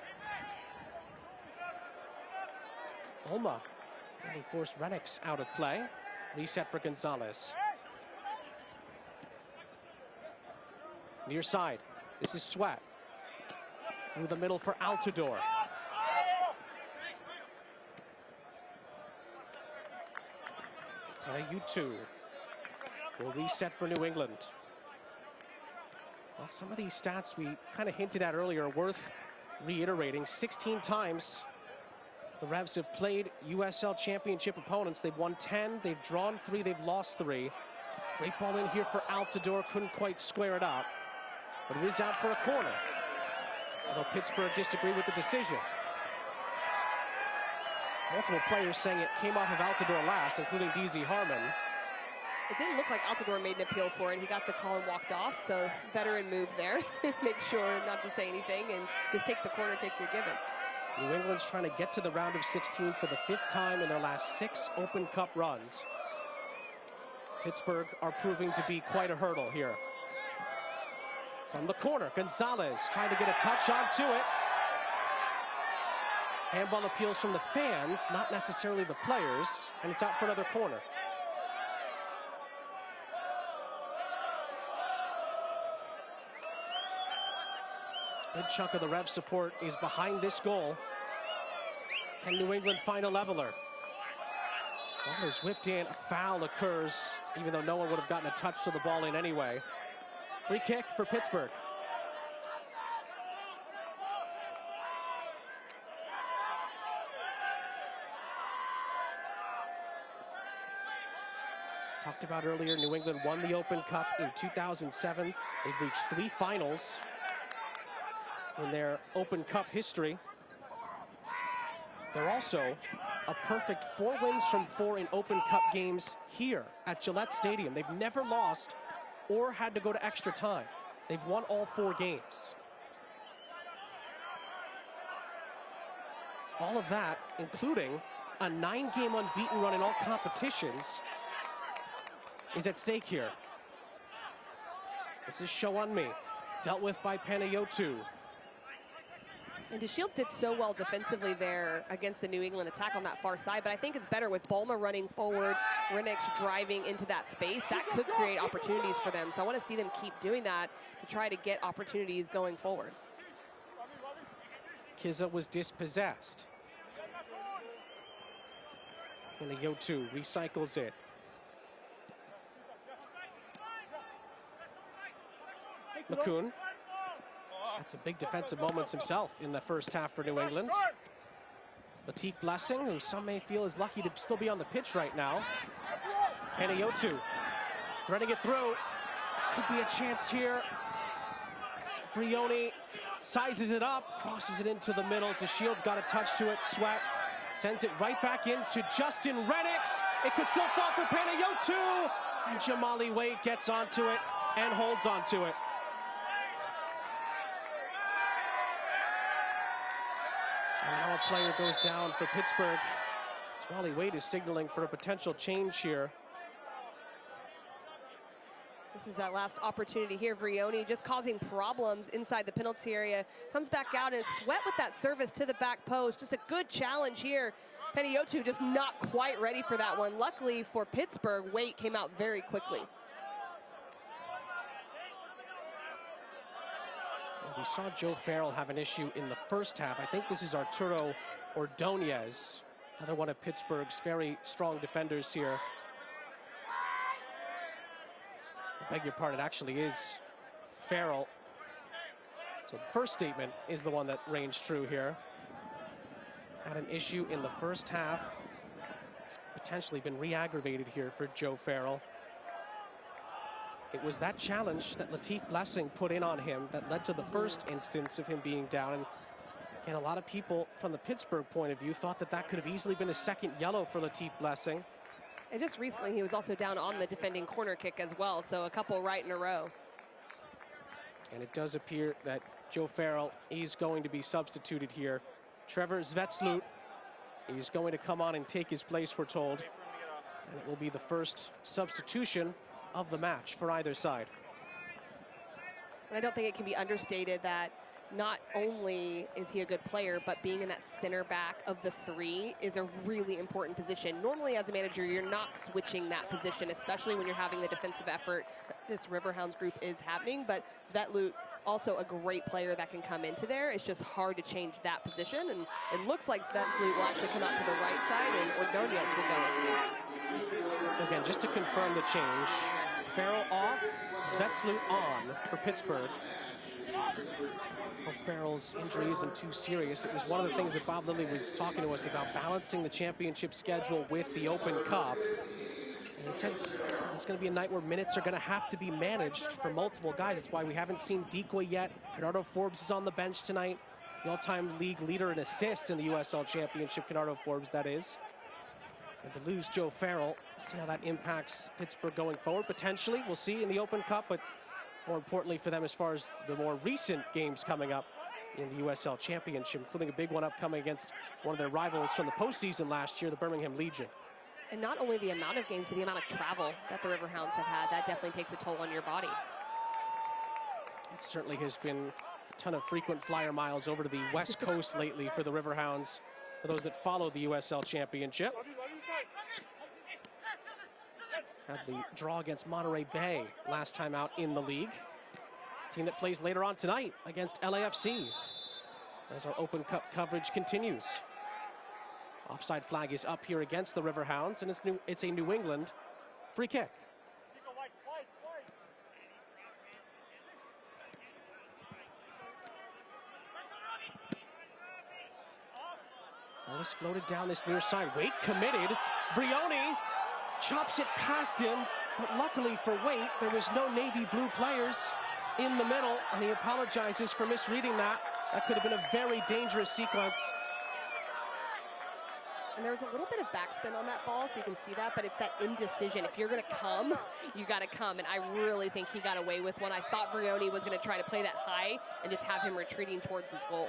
Olma really forced Renix out of play. Reset for Gonzalez. Near side, this is Sweat. Through the middle for Altidore. U2 will reset for New England. Well, some of these stats we kind of hinted at earlier are worth reiterating. 16 times the Revs have played USL Championship opponents. They've won 10, they've drawn 3, they've lost 3. Great ball in here for Altidore, couldn't quite square it up. But it is out for a corner. Although Pittsburgh disagree with the decision. Multiple players saying it came off of Altidore last, including DZ Harmon. It didn't look like Altidore made an appeal for it. He got the call and walked off, so veteran move there. Make sure not to say anything and just take the corner kick you're given. New England's trying to get to the round of 16 for the 5th time in their last 6 Open Cup runs. Pittsburgh are proving to be quite a hurdle here. From the corner, Gonzalez trying to get a touch onto it. Handball appeals from the fans, not necessarily the players, and it's out for another corner. Good chunk of the Rev support is behind this goal. Can New England find a leveler? Ball is whipped in, a foul occurs, even though no one would have gotten a touch to the ball in anyway. Free kick for Pittsburgh. Talked about earlier, New England won the Open Cup in 2007. They've reached 3 finals in their Open Cup history. They're also a perfect 4 wins from 4 in Open Cup games here at Gillette Stadium. They've never lost or had to go to extra time. They've won all 4 games. All of that, including a 9-game unbeaten run in all competitions, is at stake here. This is Show on Me, dealt with by Panayotou. And DeShields did so well defensively there against the New England attack on that far side, but I think it's better with Bulma running forward, Renix driving into that space. That could create opportunities for them, so I want to see them keep doing that to try to get opportunities going forward. Kizza was dispossessed. Panayotou recycles it. McCoon. That's a big defensive moments himself in the first half for New England. Latif Blessing, who some may feel is lucky to still be on the pitch right now. Panayotou threading it through. Could be a chance here. Frioni sizes it up, crosses it into the middle. DeShields got a touch to it. Sweat sends it right back into Justin Renix. It could still fall for Panayotou. And Jamali Wade gets onto it. and holds on to it. And now a player goes down for Pittsburgh. Jamali Wade is signaling for a potential change here. This is that last opportunity here. Vrioni just causing problems inside the penalty area. Comes back out and Sweat with that service to the back post. Just a good challenge here. Peniotu just not quite ready for that one. Luckily for Pittsburgh, Waite came out very quickly. We saw Joe Farrell have an issue in the first half. I think this is Arturo Ordonez, another one of Pittsburgh's very strong defenders here. I beg your pardon, it actually is Farrell. So the first statement is the one that ranged true here. Had an issue in the first half. It's potentially been re-aggravated here for Joe Farrell. It was that challenge that Latif Blessing put in on him that led to the first instance of him being down. And again, a lot of people from the Pittsburgh point of view thought that that could have easily been a second yellow for Latif Blessing. And just recently, he was also down on the defending corner kick as well, so a couple right in a row. And it does appear that Joe Farrell is going to be substituted here. Trevor Zvetslut is going to come on and take his place, we're told. And it will be the first substitution of the match for either side. And I don't think it can be understated that not only is he a good player, but being in that center back of the three is a really important position. Normally as a manager, you're not switching that position, especially when you're having the defensive effort that this Riverhounds group is happening. But Zvetslut, also a great player that can come into there. It's just hard to change that position. And it looks like Zvetslut will actually come out to the right side and Ordonez will go in there. So again, just to confirm the change, Farrell off, Zvetslut on for Pittsburgh. Well, Farrell's injury isn't too serious. It was one of the things that Bob Lilly was talking to us about, balancing the championship schedule with the Open Cup. And he said it's going to be a night where minutes are going to have to be managed for multiple guys. That's why we haven't seen Decoy yet. Bernardo Forbes is on the bench tonight. The all-time league leader in assists in the USL Championship, Bernardo Forbes, that is. And to lose Joe Farrell, see how that impacts Pittsburgh going forward. Potentially, we'll see in the Open Cup, but more importantly for them as far as the more recent games coming up in the USL Championship, including a big one upcoming against one of their rivals from the postseason last year, the Birmingham Legion. And not only the amount of games, but the amount of travel that the Riverhounds have had, that definitely takes a toll on your body. It certainly has been a ton of frequent flyer miles over to the West Coast lately for the Riverhounds, for those that follow the USL Championship. Had the draw against Monterey Bay last time out in the league. Team that plays later on tonight against LAFC as our Open Cup coverage continues. Offside flag is up here against the Riverhounds, and it's a New England free kick. Ball is floated down this near side. Waite committed. Vrioni chops it past him, but luckily for Waite, there was no navy blue players in the middle, and he apologizes for misreading that. That could have been a very dangerous sequence. And there was a little bit of backspin on that ball, so you can see that, but it's that indecision. If you're gonna come, you gotta come, and I really think he got away with one. I thought Vrioni was gonna try to play that high and just have him retreating towards his goal.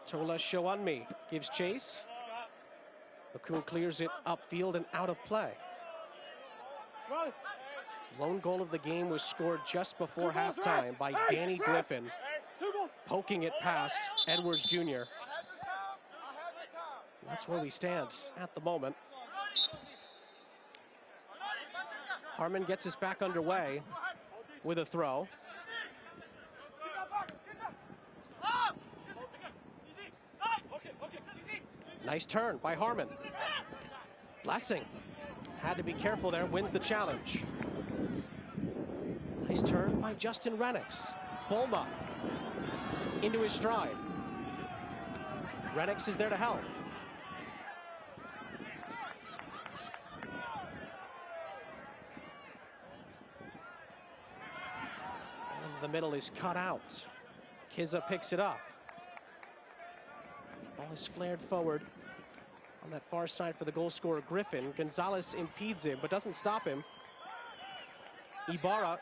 Tola Shounmi gives chase. Okun clears it upfield and out of play. The lone goal of the game was scored just before halftime by Danny Griffin, poking it past Edwards Jr. That's where we stand at the moment. Harmon gets us back underway with a throw. Nice turn by Harmon. Blessing had to be careful there, wins the challenge. Nice turn by Justin Renix. Bulma into his stride. Renix is there to help. And the middle is cut out. Kiza picks it up. Ball is flared forward On that far side for the goal scorer, Griffin. Gonzalez impedes him, but doesn't stop him. Ibarra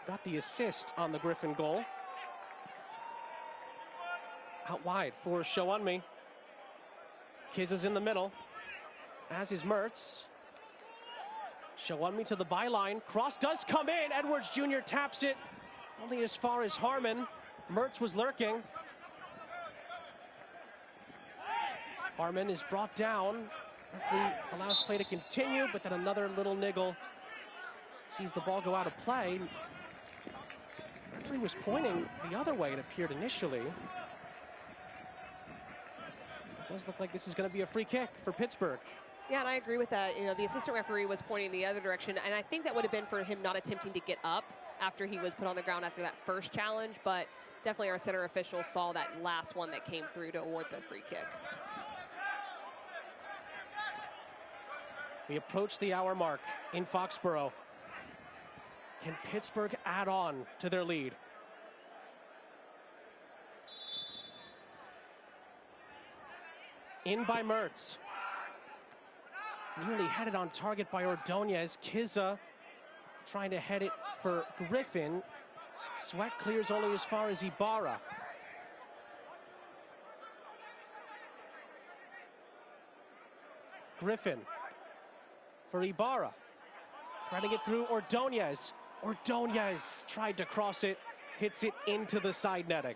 got the assist on the Griffin goal. Out wide for Showunmi. Kiz is in the middle, as is Mertz. Showunmi to the byline. Cross does come in. Edwards Jr. taps it only as far as Harmon. Mertz was lurking. Harmon is brought down. Referee allows play to continue, but then another little niggle. Sees the ball go out of play. Referee was pointing the other way, it appeared initially. It does look like this is going to be a free kick for Pittsburgh. Yeah, and I agree with that. You know, the assistant referee was pointing the other direction, and I think that would have been for him not attempting to get up after he was put on the ground after that first challenge, but definitely our center official saw that last one that came through to award the free kick. We approach the hour mark in Foxborough. Can Pittsburgh add on to their lead? In by Mertz. Nearly headed on target by Ordonez. Kiza trying to head it for Griffin. Sweat clears only as far as Ibarra. Griffin for Ibarra. Threading it through Ordonez. Ordonez tried to cross it, hits it into the side netting.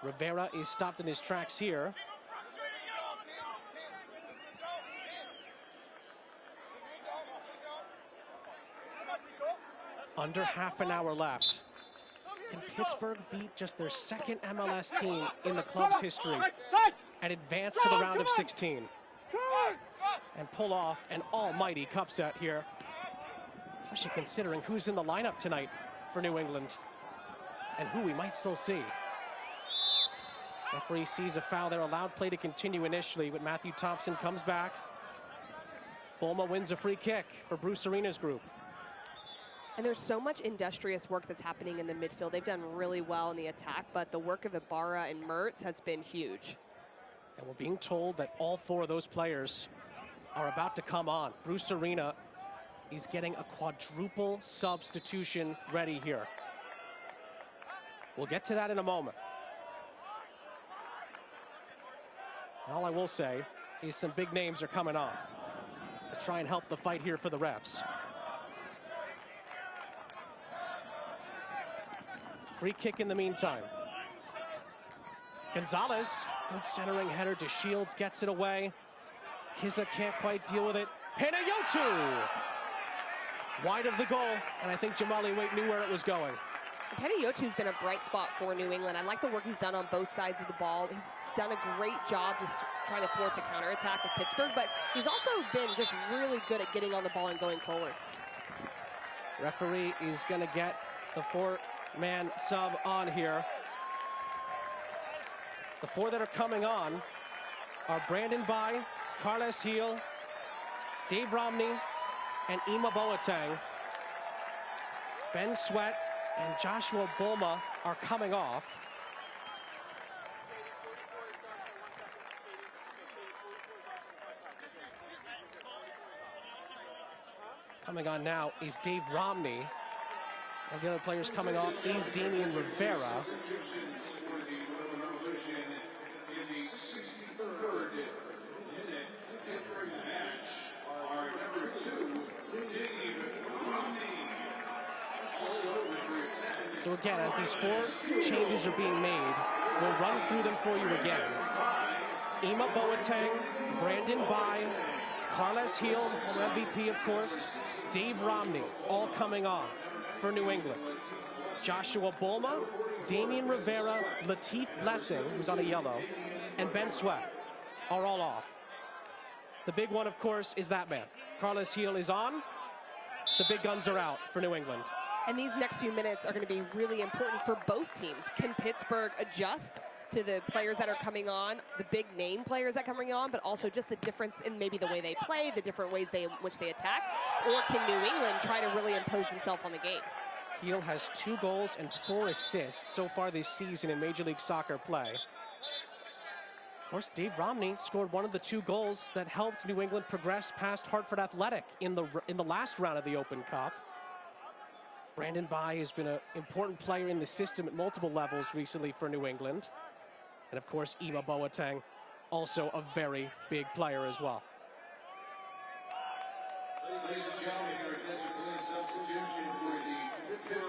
Rivera is stopped in his tracks here. Under half an hour left. Can Pittsburgh beat just their second MLS team in the club's history and advance to the round of 16? And pull off an almighty cup set here, especially considering who's in the lineup tonight for New England and who we might still see. Referee sees a foul there, allowed play to continue initially, but Matthew Thompson comes back. Bulma wins a free kick for Bruce Arena's group. And there's so much industrious work that's happening in the midfield. They've done really well in the attack, but the work of Ibarra and Mertz has been huge. And we're being told that all four of those players are about to come on. Bruce Arena is getting a quadruple substitution ready here. We'll get to that in a moment. All I will say is some big names are coming on to try and help the fight here for the refs. Free kick in the meantime. Gonzalez, good centering header to Shields, gets it away. Kiza can't quite deal with it. Panayotu! Wide of the goal, and I think Jamali Waite knew where it was going. Panayotu's been a bright spot for New England. I like the work he's done on both sides of the ball. He's done a great job just trying to thwart the counterattack of Pittsburgh, but he's also been just really good at getting on the ball and going forward. Referee is going to get the four-man sub on here. The four that are coming on are Brandon Bai, Carles Heel, Dave Romney, and Ima Boateng. Ben Sweat and Joshua Bulma are coming off. Coming on now is Dave Romney. And the other players coming off is Damian Rivera. So again, as these four changes are being made, we'll run through them for you again. Ima Boateng, Brandon Bai, Carles Heel, the former MVP, of course, Dave Romney, all coming on for New England. Joshua Bulma, Damian Rivera, Latif Blessing, who's on a yellow, and Ben Sweat are all off. The big one, of course, is that man. Carles Heel is on. The big guns are out for New England. And these next few minutes are going to be really important for both teams. Can Pittsburgh adjust to the players that are coming on, the big name players that are coming on, but also just the difference in maybe the way they play, the different ways which they attack, or can New England try to really impose themselves on the game? Heel has 2 goals and 4 assists so far this season in Major League Soccer play. Of course, Dave Romney scored one of the 2 goals that helped New England progress past Hartford Athletic in the last round of the Open Cup. Brandon Bai has been an important player in the system at multiple levels recently for New England. And of course, Ima Boateng, also a very big player as well. Ladies and gentlemen, your attention, please. Substitution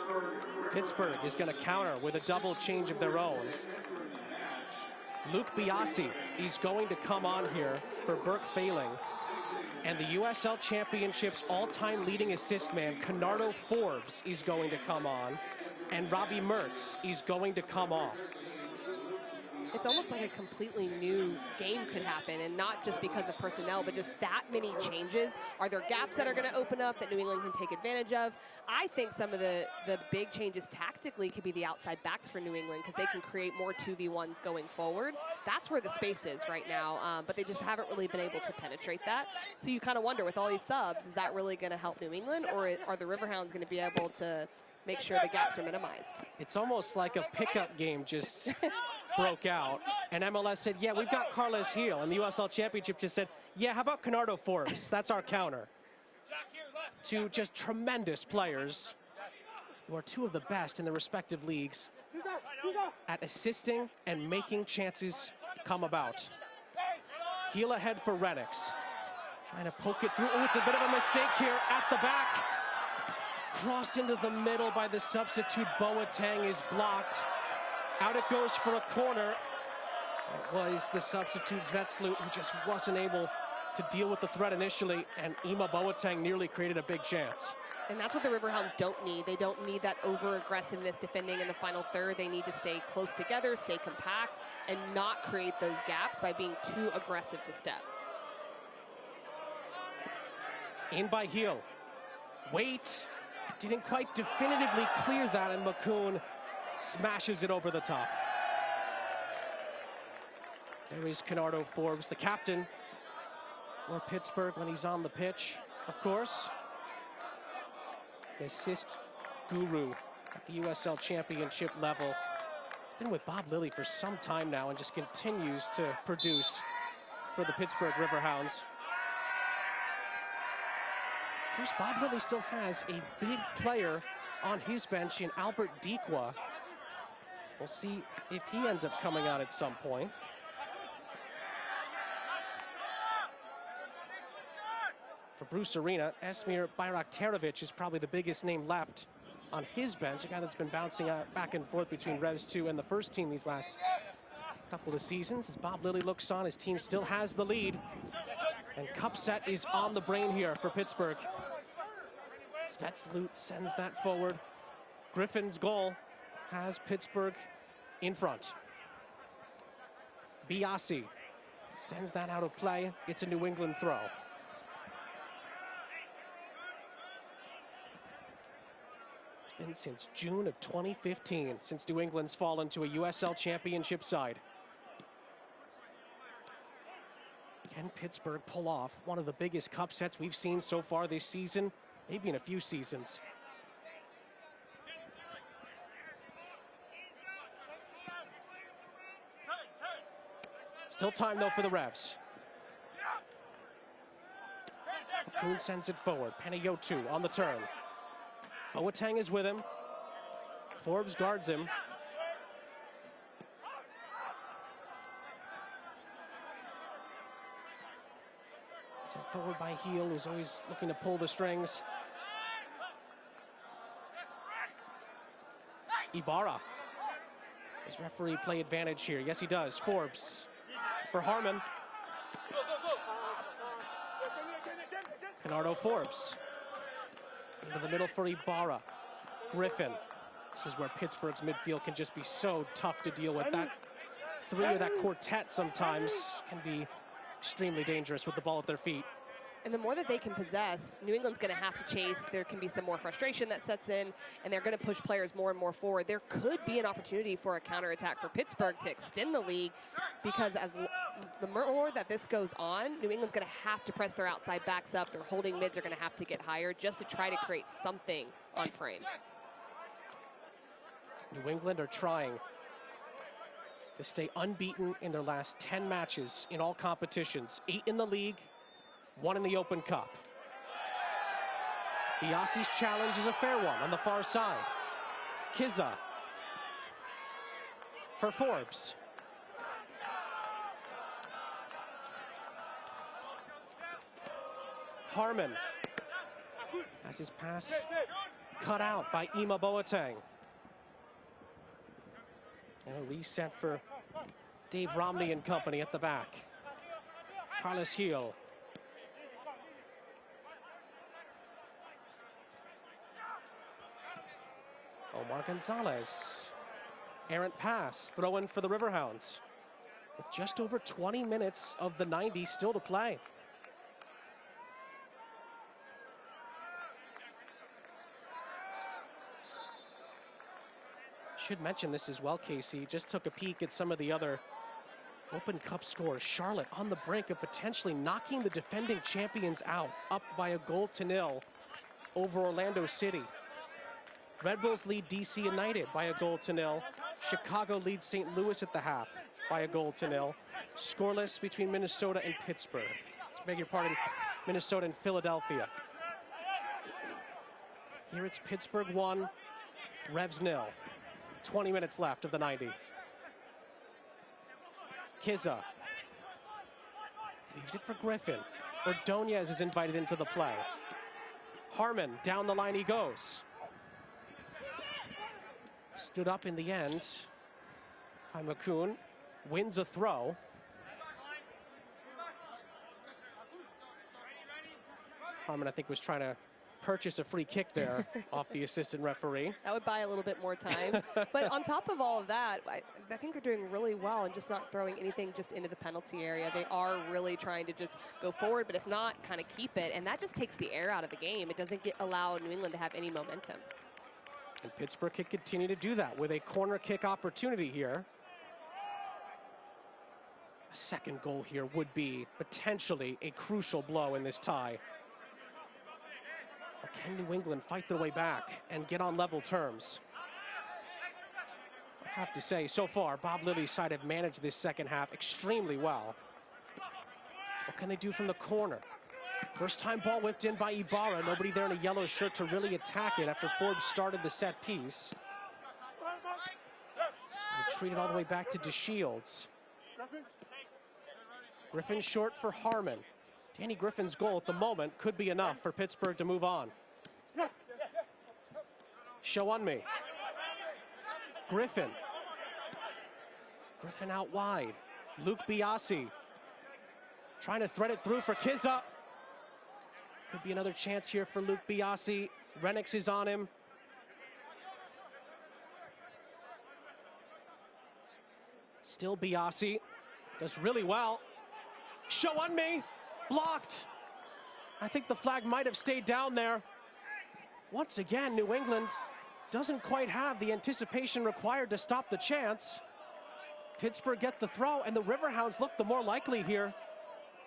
for the Pittsburgh is going to counter with a double change of their own. Luke Biasi is going to come on here for Burke Failing. And the USL Championship's all-time leading assist man, Kenardo Forbes, is going to come on. And Robbie Mertz is going to come off. It's almost like a completely new game could happen, and not just because of personnel, but just that many changes. Are there gaps that are going to open up that New England can take advantage of? I think some of the big changes tactically could be the outside backs for New England, because they can create more 2v1s going forward. That's where the space is right now, but they just haven't really been able to penetrate that. So you kind of wonder, with all these subs, is that really going to help New England, or are the Riverhounds going to be able to make sure the gaps are minimized? It's almost like a pickup game just broke out. And MLS said, yeah, we've got Carlos Heel. And the USL Championship just said, yeah, how about Kenardo Forbes? That's our counter. 2 just tremendous players who are 2 of the best in their respective leagues at assisting and making chances come about. Heel ahead for Renix. Trying to poke it through. Oh, it's a bit of a mistake here at the back. Crossed into the middle by the substitute. Boateng is blocked. Out it goes for a corner. It was the substitute Zvetslut who just wasn't able to deal with the threat initially, and Ima Boateng nearly created a big chance. And that's what the Riverhounds don't need. They don't need that over-aggressiveness defending in the final third. They need to stay close together, stay compact, and not create those gaps by being too aggressive to step. In by Heel. Wait. Didn't quite definitively clear that, and McCoon smashes it over the top. There is Kenardo Forbes, the captain for Pittsburgh when he's on the pitch, of course. The assist guru at the USL Championship level. He's been with Bob Lilly for some time now and just continues to produce for the Pittsburgh Riverhounds. Of course, Bob Lilly still has a big player on his bench in Albert Dikwa. We'll see if he ends up coming on at some point. For Bruce Arena, Esmir Bayraktarovic is probably the biggest name left on his bench, a guy that's been bouncing back and forth between Revs 2 and the first team these last couple of seasons. As Bob Lilly looks on, his team still has the lead. And cup set is on the brain here for Pittsburgh. Zvetslut sends that forward. Griffin's goal has Pittsburgh in front. Biasi sends that out of play. It's a New England throw. It's been since June of 2015 since New England's fallen to a USL Championship side. Can Pittsburgh pull off one of the biggest cup sets we've seen so far this season? Maybe in a few seasons. Still time, though, for the Revs. Kuhn sends it forward. Panayotu on the turn. Boateng is with him. Forbes guards him. Sent forward by Heel, who's always looking to pull the strings. Ibarra. Does referee play advantage here? Yes, he does. Forbes for Harmon. Kenardo Forbes. Into the middle for Ibarra. Griffin. This is where Pittsburgh's midfield can just be so tough to deal with. That three or that quartet sometimes can be extremely dangerous with the ball at their feet. And the more that they can possess, New England's going to have to chase. There can be some more frustration that sets in, and they're going to push players more and more forward. There could be an opportunity for a counterattack for Pittsburgh to extend the lead, because as the more that this goes on, New England's going to have to press their outside backs up. Their holding mids are going to have to get higher just to try to create something on frame. New England are trying to stay unbeaten in their last 10 matches in all competitions. 8 in the league, 1 in the Open Cup. Biasi's challenge is a fair one on the far side. Kizza for Forbes. Harmon has his pass cut out by Ima Boateng. And a reset for Dave Romney and company at the back. Carlos Heel. Omar Gonzalez. Errant pass, throw in for the Riverhounds. With just over 20 minutes of the 90 still to play. Should mention this as well, Casey. Just took a peek at some of the other Open Cup scores. Charlotte on the brink of potentially knocking the defending champions out, up by a 0 over Orlando City. Red Bulls lead DC United by a 0. Chicago leads St. Louis at the half by a 0. Scoreless between Minnesota and Pittsburgh. Beg your pardon, Minnesota and Philadelphia. Here it's Pittsburgh 1, Revs 0. 20 minutes left of the 90. Kizza leaves it for Griffin. Ordonez is invited into the play. Harmon, down the line he goes. Stood up in the end. Makun wins a throw. Harmon, I think, was trying to purchase a free kick there off the assistant referee. That would buy a little bit more time. But on top of all of that, I think they're doing really well and just not throwing anything just into the penalty area. They are really trying to just go forward, but if not, kind of keep it. And that just takes the air out of the game. It doesn't allow New England to have any momentum. And Pittsburgh can continue to do that with a corner kick opportunity here. A second goal here would be potentially a crucial blow in this tie. Or can New England fight their way back and get on level terms? I have to say, so far, Bob Lilly's side have managed this second half extremely well. What can they do from the corner? First time ball whipped in by Ibarra. Nobody there in a yellow shirt to really attack it after Forbes started the set piece. It's retreated all the way back to DeShields. Griffin short for Harmon. Danny Griffin's goal at the moment could be enough for Pittsburgh to move on. Show on me. Griffin. Griffin out wide. Luke Biasi trying to thread it through for Kizza. Could be another chance here for Luke Biasi. Renix is on him. Still Biasi. Does really well. Show on me. Blocked. I think the flag might have stayed down there. Once again, New England doesn't quite have the anticipation required to stop the chance. Pittsburgh get the throw, and the Riverhounds look the more likely here.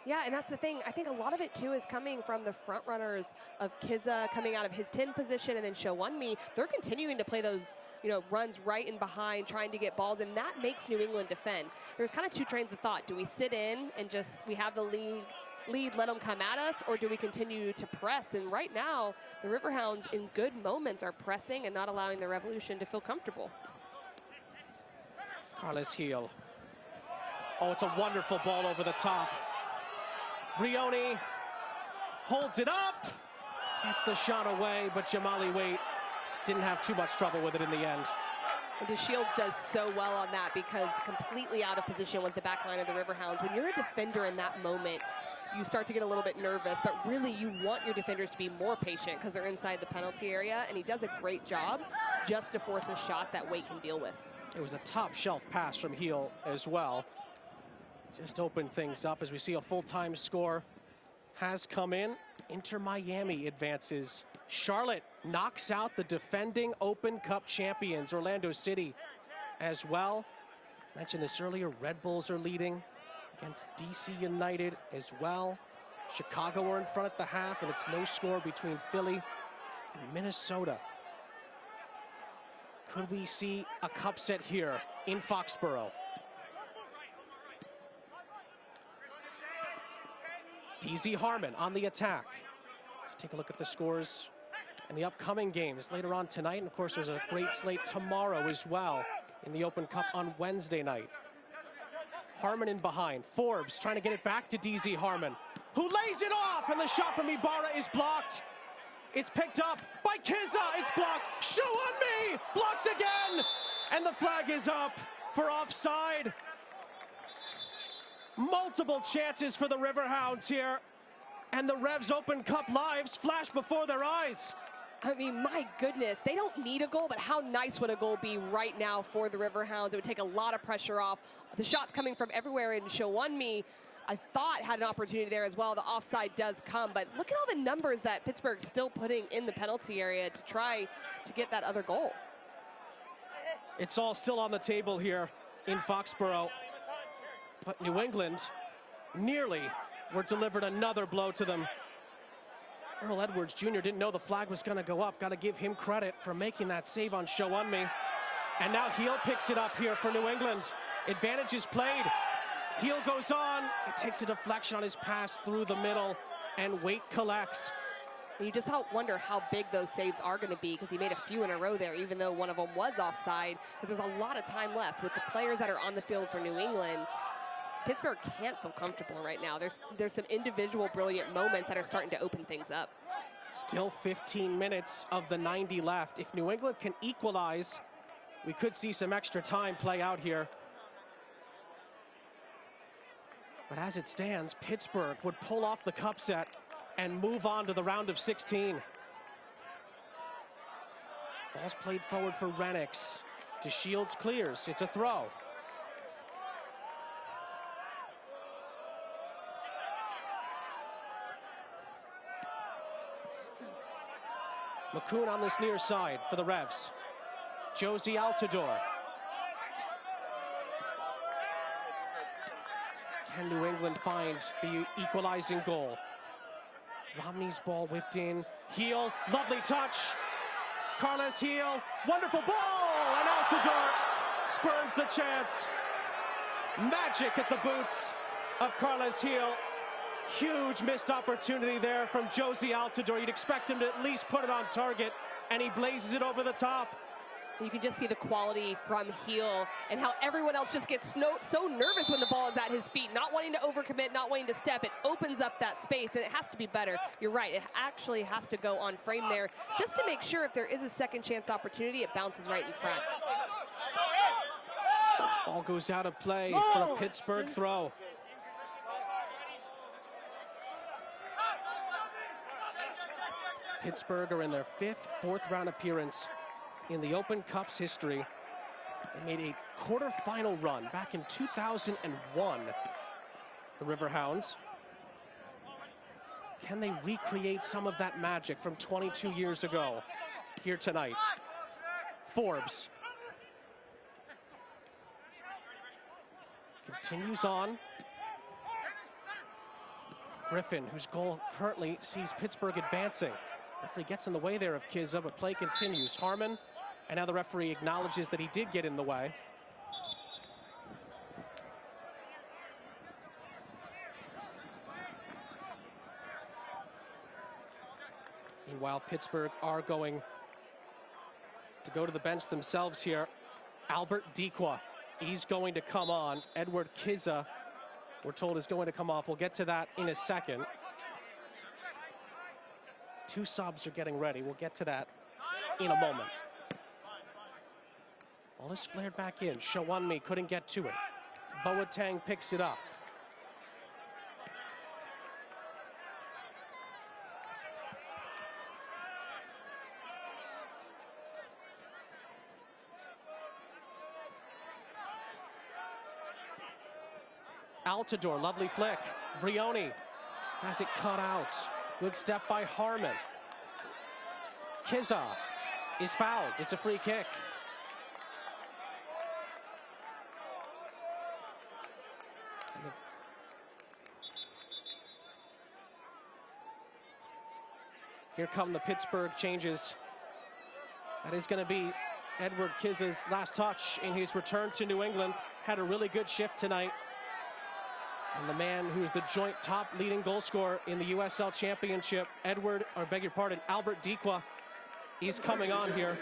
Yeah, and that's the thing. I think a lot of it, too, is coming from the front runners of Kizza coming out of his 10 position, and then Showunmi. They're continuing to play those, runs right and behind, trying to get balls, and that makes New England defend. There's kind of two trains of thought. Do we sit in and we have the lead, let them come at us, or do we continue to press? And right now, the Riverhounds, in good moments, are pressing and not allowing the Revolution to feel comfortable. Carlos Heel. Oh, it's a wonderful ball over the top. Vrioni holds it up. Gets the shot away, but Jamali Waite didn't have too much trouble with it in the end. And DeShields does so well on that because completely out of position was the back line of the Riverhounds. When you're a defender in that moment, you start to get a little bit nervous, but really you want your defenders to be more patient because they're inside the penalty area, and he does a great job just to force a shot that Waite can deal with. It was a top shelf pass from Heel as well. Just opened things up as we see a full-time score has come in. Inter Miami advances. Charlotte knocks out the defending Open Cup champions, Orlando City, as well. Mentioned this earlier, Red Bulls are leading against DC United as well. Chicago are in front at the half, and it's no score between Philly and Minnesota. Could we see a cup set here in Foxborough? DZ Harmon on the attack. Take a look at the scores and the upcoming games later on tonight. And of course, there's a great slate tomorrow as well in the Open Cup on Wednesday night. Harmon in behind. Forbes trying to get it back to DZ Harmon, who lays it off, and the shot from Ibarra is blocked. It's picked up by Kizza. It's blocked. Show on me! Blocked again! And the flag is up for offside. Multiple chances for the Riverhounds here. And the Revs Open Cup lives flash before their eyes. I mean, my goodness, they don't need a goal, but how nice would a goal be right now for the Riverhounds? It would take a lot of pressure off. The shots coming from everywhere, and Showunmi, I thought, had an opportunity there as well. The offside does come, but look at all the numbers that Pittsburgh's still putting in the penalty area to try to get that other goal. It's all still on the table here in Foxborough, but New England nearly were delivered another blow to them. Earl Edwards Jr. didn't know the flag was going to go up. Got to give him credit for making that save on Showunmi. And now Heel picks it up here for New England. Advantage is played. Heel goes on. It takes a deflection on his pass through the middle, and Waite collects. You just wonder how big those saves are going to be, because he made a few in a row there, even though one of them was offside, because there's a lot of time left with the players that are on the field for New England. Pittsburgh can't feel comfortable right now. There's some individual brilliant moments that are starting to open things up. Still 15 minutes of the 90 left. If New England can equalize, we could see some extra time play out here. But as it stands, Pittsburgh would pull off the cup set and move on to the round of 16. Ball's played forward for Renix. DeShields clears. It's a throw. McCoon on this near side for the Revs. Josie Altidore. Can New England find the equalizing goal? Romney's ball whipped in. Heel, lovely touch. Carles Heel, wonderful ball, and Altidore spurns the chance. Magic at the boots of Carles Heel. Huge missed opportunity there from Josie Altidore. You'd expect him to at least put it on target, and he blazes it over the top. You can just see the quality from Heel and how everyone else just gets so nervous when the ball is at his feet, not wanting to overcommit, not wanting to step. It opens up that space, and it has to be better. You're right, it actually has to go on frame there, just to make sure if there is a second chance opportunity, it bounces right in front. Ball goes out of play for a Pittsburgh throw. Pittsburgh are in their fourth round appearance in the Open Cup's history. They made a quarterfinal run back in 2001, the Riverhounds. Can they recreate some of that magic from 22 years ago here tonight? Forbes continues on. Griffin, whose goal currently sees Pittsburgh advancing. Referee gets in the way there of Kizza, but play continues. Harmon, and now the referee acknowledges that he did get in the way. Meanwhile, Pittsburgh are going to go to the bench themselves here. Albert Dequa, he's going to come on. Edward Kizza, we're told, is going to come off. We'll get to that in a second. Two subs are getting ready. We'll get to that in a moment. All this flared back in. Showunmi couldn't get to it. Boateng picks it up. Altidore, lovely flick. Vrioni has it cut out. Good step by Harmon. Kizza is fouled. It's a free kick. Here come the Pittsburgh changes. That is going to be Edward Kizza's last touch in his return to New England. Had a really good shift tonight. And the man who is the joint top leading goal scorer in the USL Championship, Albert Dikwa, is coming on here.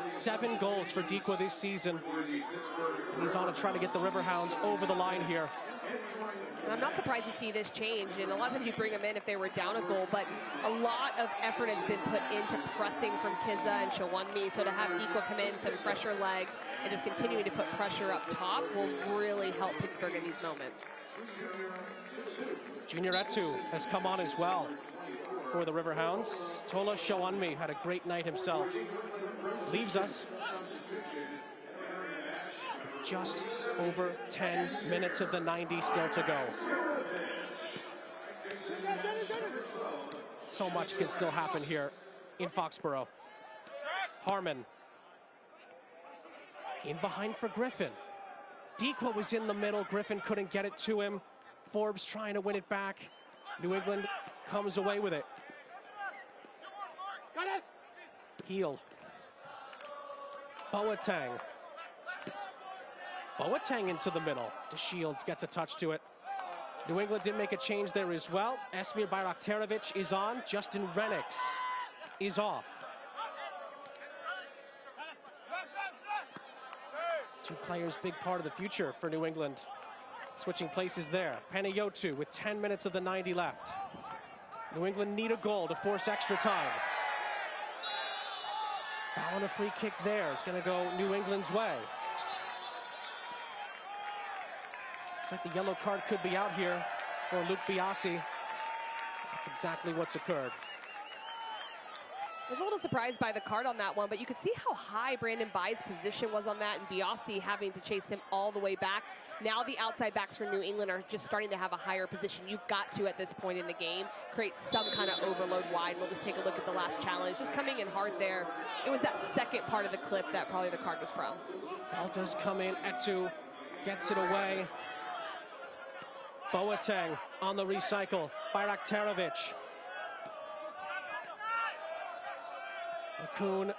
7 goals for Dikwa this season. And he's on to try to get the Riverhounds over the line here. I'm not surprised to see this change, and a lot of times you bring them in if they were down a goal, but a lot of effort has been put into pressing from Kizza and Shawunmi, so to have Dikwa come in, some fresher legs, and just continuing to put pressure up top will really help Pittsburgh in these moments. Junior Etu has come on as well for the Riverhounds. Tola Shawunmi had a great night himself. Leaves us just over 10 minutes of the 90 still to go. So much can still happen here in Foxborough. Harmon in behind for Griffin. Dikwa was in the middle. Griffin couldn't get it to him. Forbes trying to win it back. New England comes away with it. Heel. Boateng. Boateng into the middle. DeShields gets a touch to it. New England did make a change there as well. Esmir Bayraktarovic is on. Justin Renix is off. 2 players, big part of the future for New England. Switching places there. Panayotu with 10 minutes of the 90 left. New England need a goal to force extra time. Foul and a free kick there. It's going to go New England's way. Looks like the yellow card could be out here for Luke Biasi. That's exactly what's occurred. I was a little surprised by the card on that one, but you could see how high Brandon Bye's position was on that, and Biasi having to chase him all the way back. Now the outside backs for New England are just starting to have a higher position. You've got to, at this point in the game, create some kind of overload wide. We'll just take a look at the last challenge. Just coming in hard there. It was that second part of the clip that probably the card was from. Ball does come in. Etu gets it away. Boateng on the recycle. Bayraktarovic. Akun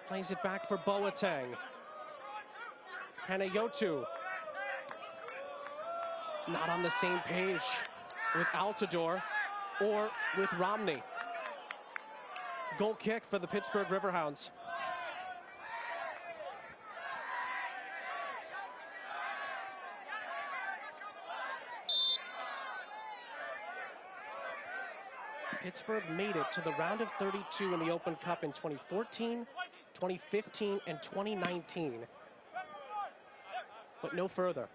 plays it back for Boateng. Panayotu not on the same page with Altidore or with Romney. Goal kick for the Pittsburgh Riverhounds. Pittsburgh made it to the round of 32 in the Open Cup in 2014, 2015, and 2019. But no further.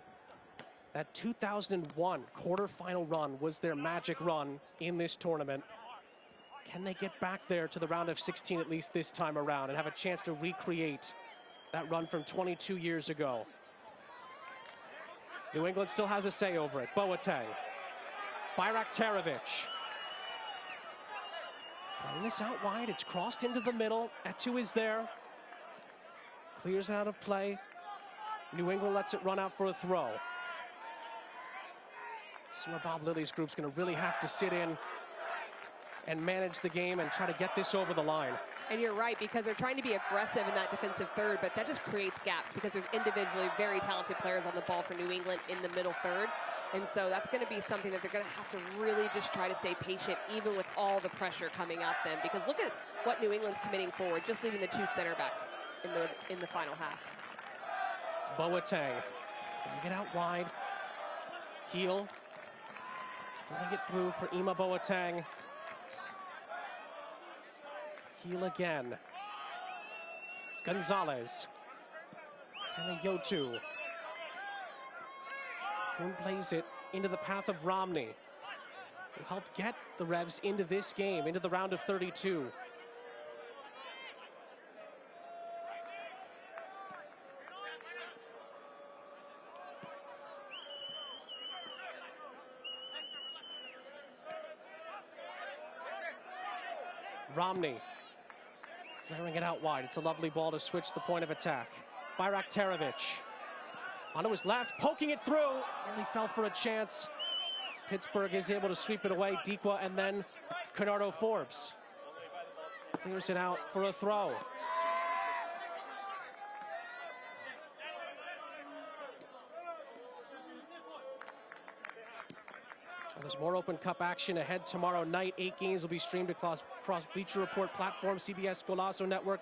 That 2001 quarterfinal run was their magic run in this tournament. Can they get back there to the round of 16 at least this time around and have a chance to recreate that run from 22 years ago? New England still has a say over it. Boateng. Bayraktarovic. Playing this out wide, it's crossed into the middle. Etu is there. Clears out of play. New England lets it run out for a throw. This is where Bob Lilly's group's going to really have to sit in and manage the game and try to get this over the line. And you're right, because they're trying to be aggressive in that defensive third, but that just creates gaps because there's individually very talented players on the ball for New England in the middle third. And so that's going to be something that they're going to have to really just try to stay patient, even with all the pressure coming at them. Because look at what New England's committing forward, just leaving the 2 center backs in the final half. Boateng, bring it out wide. Heel, throwing it through for Ima Boateng. Heel again. Gonzalez. Panayotu. Kuhn plays it into the path of Romney, who helped get the Revs into this game, into the round of 32. Romney flaring it out wide. It's a lovely ball to switch the point of attack. Bayraktarovic onto his left, poking it through. Nearly fell for a chance. Pittsburgh is able to sweep it away. Dikwa and then Bernardo Forbes clears it out for a throw. There's more Open Cup action ahead tomorrow night. 8 games will be streamed across Bleacher Report platform, CBS Golazo Network,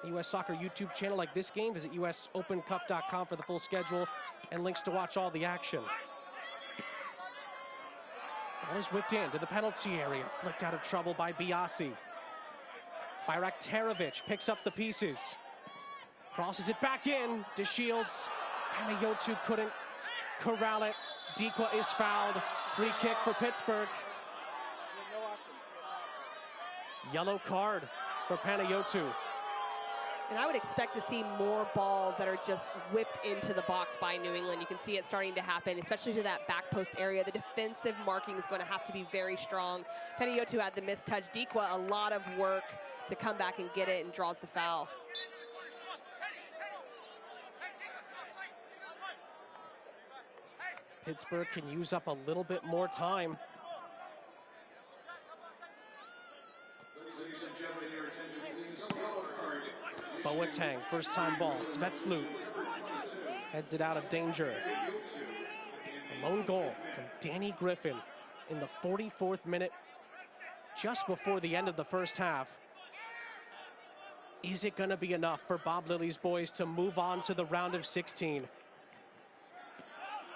the U.S. Soccer YouTube channel. Like this game, visit usopencup.com for the full schedule and links to watch all the action. Ball is whipped into the penalty area, flicked out of trouble by Biasi. Bayraktarovic picks up the pieces, crosses it back in. DeShields, Panayotou couldn't corral it. Dikwa is fouled. Free kick for Pittsburgh. Yellow card for Panayotou. And I would expect to see more balls that are just whipped into the box by New England. You can see it starting to happen, especially to that back post area. The defensive marking is going to have to be very strong. Panayotou had the missed touch. Dikwa, a lot of work to come back and get it, and draws the foul. Pittsburgh can use up a little bit more time. Boateng, first time ball. Svetslut heads it out of danger. The lone goal from Danny Griffin in the 44th minute, just before the end of the first half. Is it going to be enough for Bob Lilly's boys to move on to the round of 16?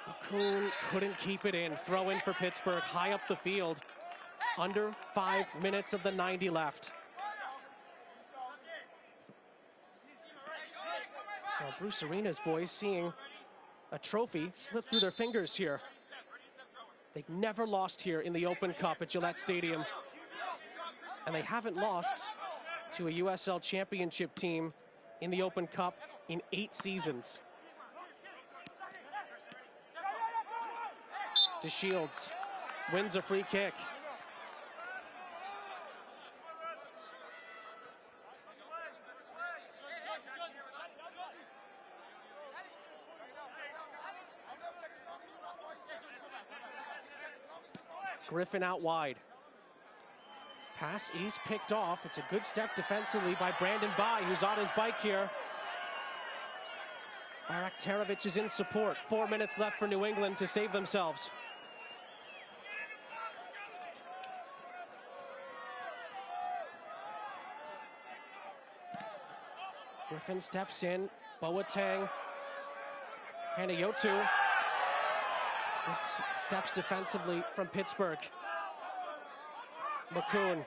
Makoun couldn't keep it in. Throw in for Pittsburgh, high up the field. Under 5 minutes of the 90 left. Well, Bruce Arena's boys seeing a trophy slip through their fingers here. They've never lost here in the Open Cup at Gillette Stadium. And they haven't lost to a USL Championship team in the Open Cup in 8 seasons. DeShields wins a free kick. Griffin out wide. Pass is picked off. It's a good step defensively by Brandon Bai, who's on his bike here. Bayraktarovic is in support. 4 minutes left for New England to save themselves. Griffin steps in. Boateng. Panayotou. Good steps defensively from Pittsburgh. Makoun.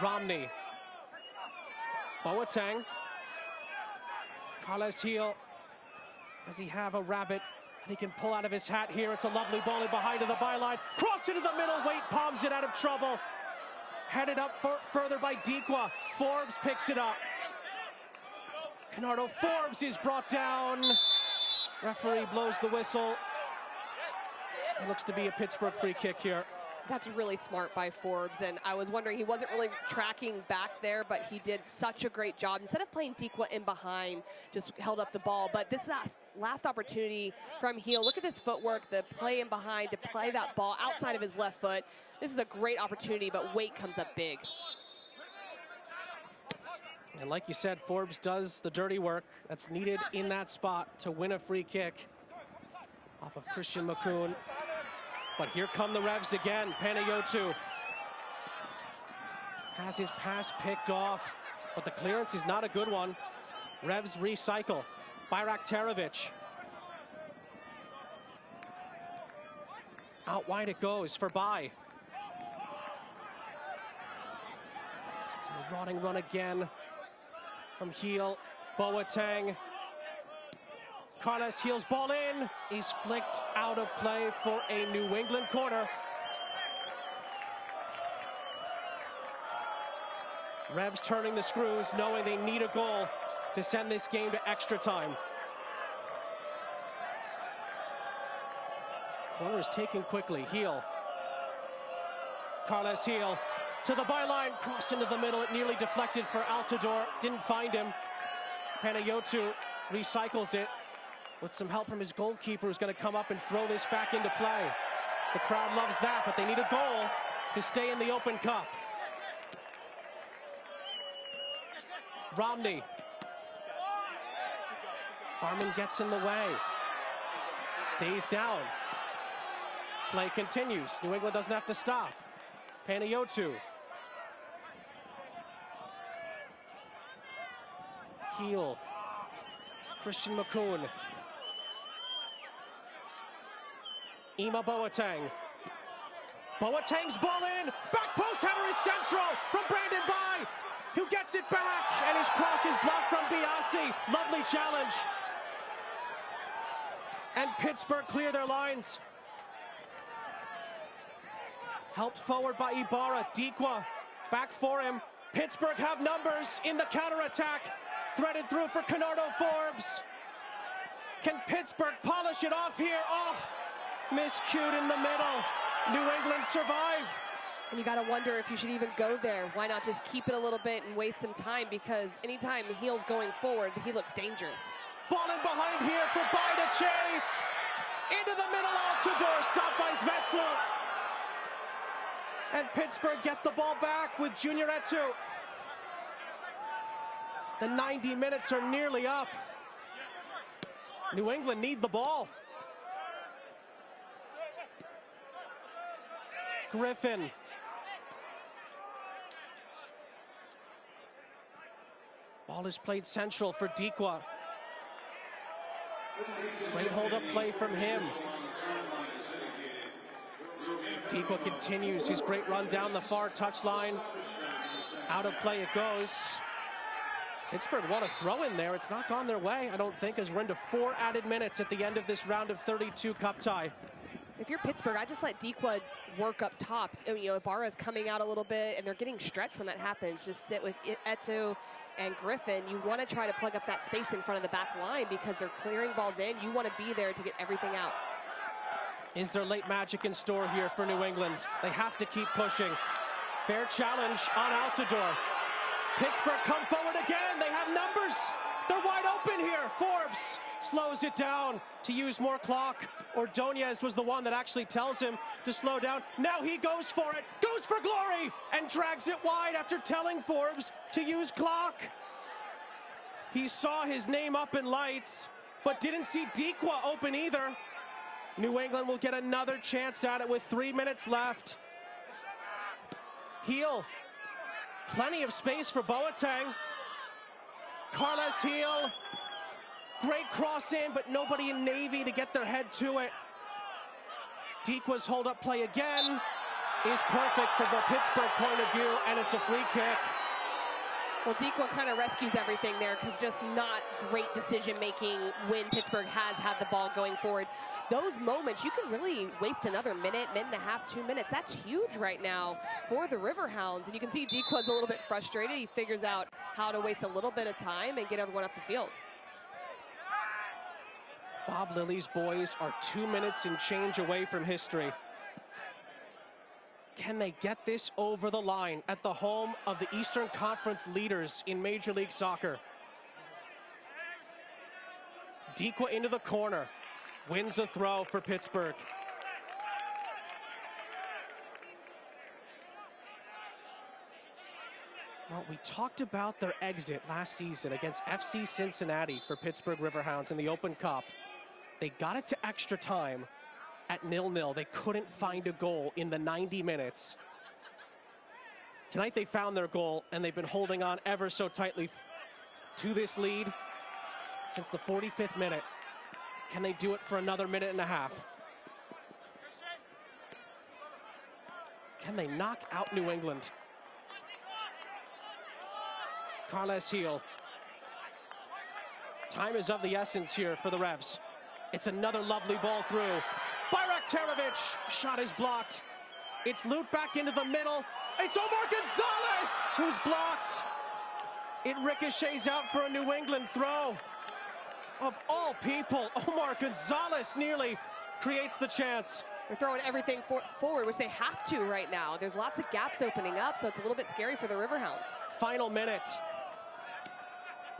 Romney. Boateng. Carles Gil. Does he have a rabbit that he can pull out of his hat here? It's a lovely ball in behind to the byline. Cross into the middle. Waite palms it out of trouble. Headed up further by Dikwa. Forbes picks it up. Bernardo Forbes is brought down. Referee blows the whistle. It looks to be a Pittsburgh free kick here. That's really smart by Forbes, and I was wondering, he wasn't really tracking back there, but he did such a great job. Instead of playing Dikwa in behind, just held up the ball. But this last opportunity from Gil, look at this footwork, the play in behind to play that ball outside of his left foot. This is a great opportunity, but Waite comes up big. And like you said, Forbes does the dirty work that's needed in that spot to win a free kick off of Christian Makoun. But here come the Revs again. Panayotou has his pass picked off, but the clearance is not a good one. Revs recycle. Bayraktarovic. Out wide it goes for Bai. It's a marauding run again from Gil. Boateng. Carles Gil's ball in. He's flicked out of play for a New England corner. Revs turning the screws, knowing they need a goal to send this game to extra time. Corner is taken quickly. Gil. Carles Gil to the byline, cross into the middle. It nearly deflected for Altidore. Didn't find him. Panayotou recycles it with some help from his goalkeeper, who's going to come up and throw this back into play. The crowd loves that, but they need a goal to stay in the Open Cup. Romney. Harmon gets in the way. Stays down. Play continues. New England doesn't have to stop. Panayotou. Heel. Christian McCoon. Ima Boateng. Boateng's ball in. Back post header is central from Brandon Bai, who gets it back, and his cross is blocked from Biasi. Lovely challenge. And Pittsburgh clear their lines. Helped forward by Ibarra. Dikwa back for him. Pittsburgh have numbers in the counterattack. Threaded through for Canardo Forbes. Can Pittsburgh polish it off here? Oh, miscued in the middle. New England survive. And you got to wonder if you should even go there. Why not just keep it a little bit and waste some time? Because anytime Heel's going forward, he looks dangerous. Ball in behind here for Bai to chase. Into the middle, Altidore, stopped by Svetzler. And Pittsburgh get the ball back with Junior Etu. The 90 minutes are nearly up. New England need the ball. Griffin. Ball is played central for Dikwa. Great hold-up play from him. Dikwa continues his great run down the far touchline. Out of play it goes. Pittsburgh want to throw in there. It's not gone their way, I don't think, as we're into 4 added minutes at the end of this round of 32 cup tie. If you're Pittsburgh, I just let Dikwa work up top. I mean, Ibarra's coming out a little bit, and they're getting stretched when that happens. Just sit with Etu and Griffin. You want to try to plug up that space in front of the back line because they're clearing balls in. You want to be there to get everything out. Is there late magic in store here for New England? They have to keep pushing. Fair challenge on Altidore. Pittsburgh come forward again. They have numbers. They're wide open here. Forbes slows it down to use more clock. Ordonez was the one that actually tells him to slow down. Now he goes for it, goes for glory, and drags it wide after telling Forbes to use clock. He saw his name up in lights, but didn't see Dikwa open either. New England will get another chance at it with 3 minutes left. Heel. Plenty of space for Boateng. Carles Heel. Great cross in, but nobody in Navy to get their head to it. Dikwa's hold-up play again is perfect from the Pittsburgh point of view, and it's a free kick. Well, Dikwa kind of rescues everything there because just not great decision-making when Pittsburgh has had the ball going forward. Those moments, you can really waste another minute, minute and a half, 2 minutes. That's huge right now for the Riverhounds. And you can see Dikwa's a little bit frustrated. He figures out how to waste a little bit of time and get everyone up the field. Bob Lilly's boys are 2 minutes and change away from history. Can they get this over the line at the home of the Eastern Conference leaders in Major League Soccer? Dikwa into the corner. Wins a throw for Pittsburgh. Well, we talked about their exit last season against FC Cincinnati for Pittsburgh Riverhounds in the Open Cup. They got it to extra time at 0-0. They couldn't find a goal in the 90 minutes. Tonight they found their goal, and they've been holding on ever so tightly to this lead since the 45th minute. Can they do it for another minute and a half? Can they knock out New England? Carles Heel. Time is of the essence here for the Revs. It's another lovely ball through. Bayraktarovic, shot is blocked. It's looped back into the middle. It's Omar Gonzalez who's blocked. It ricochets out for a New England throw. Of all people, Omar Gonzalez nearly creates the chance. They're throwing everything forward, which they have to right now. There's lots of gaps opening up, so it's a little bit scary for the Riverhounds. Final minute.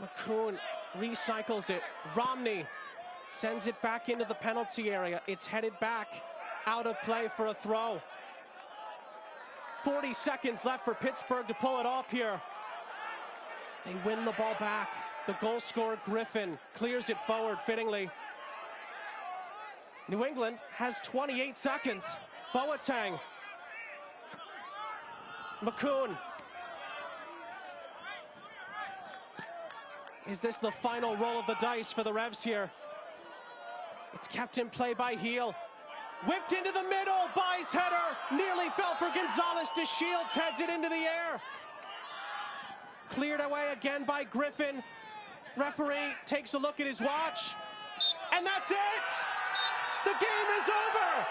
McCoon recycles it. Romney sends it back into the penalty area. It's headed back out of play for a throw. 40 seconds left for Pittsburgh to pull it off here. They win the ball back. The goal scorer, Griffin, clears it forward fittingly. New England has 28 seconds. Boateng. McCoon. Is this the final roll of the dice for the Revs here? It's kept in play by Heel. Whipped into the middle, Bai's header. Nearly fell for Gonzalez. DeShields heads it into the air. Cleared away again by Griffin. Referee takes a look at his watch. And that's it! The game is over!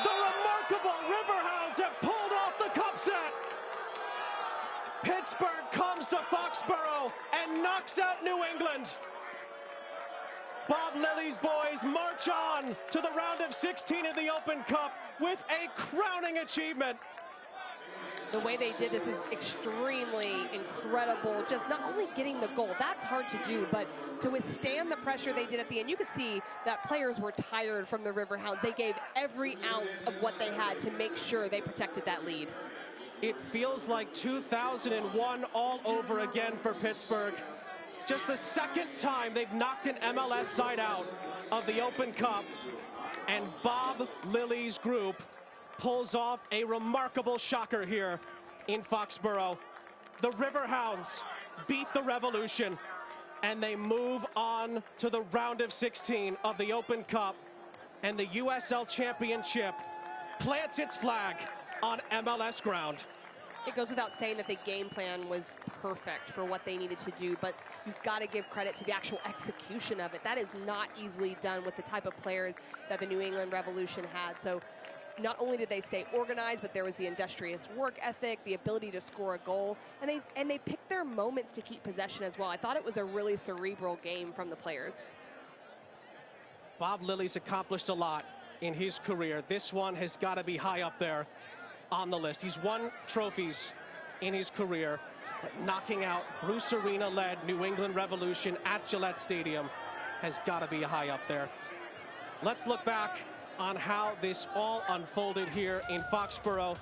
The remarkable Riverhounds have pulled off the cup set! Pittsburgh comes to Foxborough and knocks out New England. Bob Lilly's boys march on to the round of 16 of the Open Cup with a crowning achievement. The way they did this is extremely incredible. Just not only getting the goal, that's hard to do, but to withstand the pressure they did at the end. You could see that players were tired from the Riverhounds. They gave every ounce of what they had to make sure they protected that lead. It feels like 2001 all over again for Pittsburgh. Just the second time they've knocked an MLS side out of the Open Cup, and Bob Lilly's group pulls off a remarkable shocker here in Foxborough. The Riverhounds beat the Revolution, and they move on to the round of 16 of the Open Cup, and the USL Championship plants its flag on MLS ground. It goes without saying that the game plan was perfect for what they needed to do, but you've got to give credit to the actual execution of it. That is not easily done with the type of players that the New England Revolution had. So not only did they stay organized, but there was the industrious work ethic, the ability to score a goal, and they picked their moments to keep possession as well. I thought it was a really cerebral game from the players. Bob Lilly's accomplished a lot in his career. This one has got to be high up there on the list. He's won trophies in his career, but knocking out Bruce Arena-led New England Revolution at Gillette Stadium has got to be high up there. Let's look back on how this all unfolded here in Foxborough.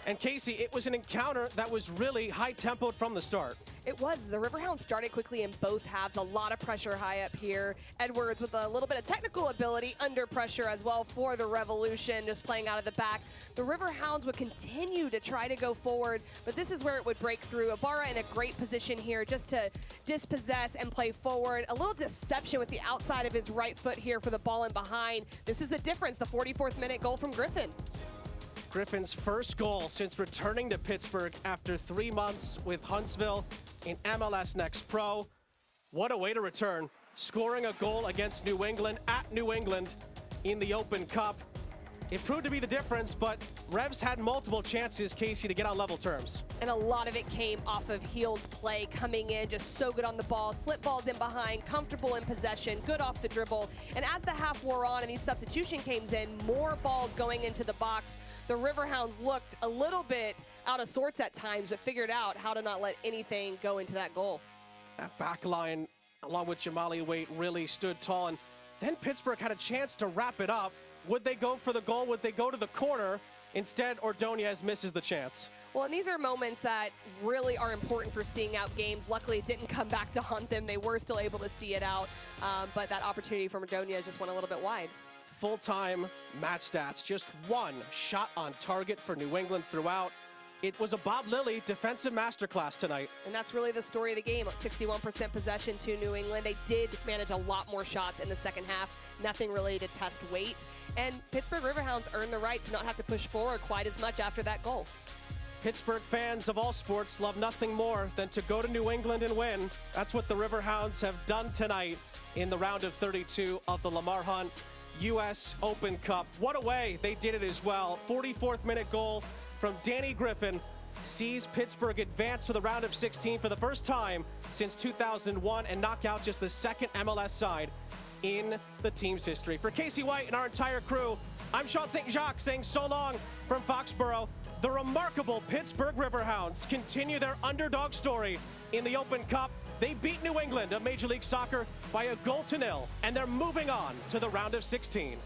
And Casey, it was an encounter that was really high-tempoed from the start. It was. The Riverhounds started quickly in both halves. A lot of pressure high up here. Edwards with a little bit of technical ability under pressure as well for the Revolution, just playing out of the back. The Riverhounds would continue to try to go forward, but this is where it would break through. Ibarra in a great position here just to dispossess and play forward. A little deception with the outside of his right foot here for the ball in behind. This is the difference, the 44th minute goal from Griffin. Griffin's first goal since returning to Pittsburgh after 3 months with Huntsville in MLS Next Pro. What a way to return, scoring a goal against New England at New England in the Open Cup. It proved to be the difference, but Revs had multiple chances, Casey, to get on level terms. And a lot of it came off of Heel's play, coming in, just so good on the ball, slip balls in behind, comfortable in possession, good off the dribble. And as the half wore on and these substitution came in, more balls going into the box. The Riverhounds looked a little bit out of sorts at times, but figured out how to not let anything go into that goal. That back line, along with Jamali Waite, really stood tall. And then Pittsburgh had a chance to wrap it up. Would they go for the goal? Would they go to the corner? Instead, Ordonez misses the chance. Well, and these are moments that really are important for seeing out games. Luckily, it didn't come back to haunt them. They were still able to see it out, but that opportunity from Ordonez just went a little bit wide. Full-time match stats, just one shot on target for New England throughout. It was a Bob Lilly defensive masterclass tonight. And that's really the story of the game. 61% possession to New England. They did manage a lot more shots in the second half. Nothing really to test weight. And Pittsburgh Riverhounds earned the right to not have to push forward quite as much after that goal. Pittsburgh fans of all sports love nothing more than to go to New England and win. That's what the Riverhounds have done tonight in the round of 32 of the Lamar Hunt U.S. Open Cup. What a way they did it as well. 44th minute goal from Danny Griffin sees Pittsburgh advance to the round of 16 for the first time since 2001 and knock out just the second MLS side in the team's history. For Casey White and our entire crew, I'm Sean St. Jacques saying so long from Foxborough. The remarkable Pittsburgh Riverhounds continue their underdog story in the Open Cup. They beat New England of Major League Soccer by 1-0, and they're moving on to the round of 16.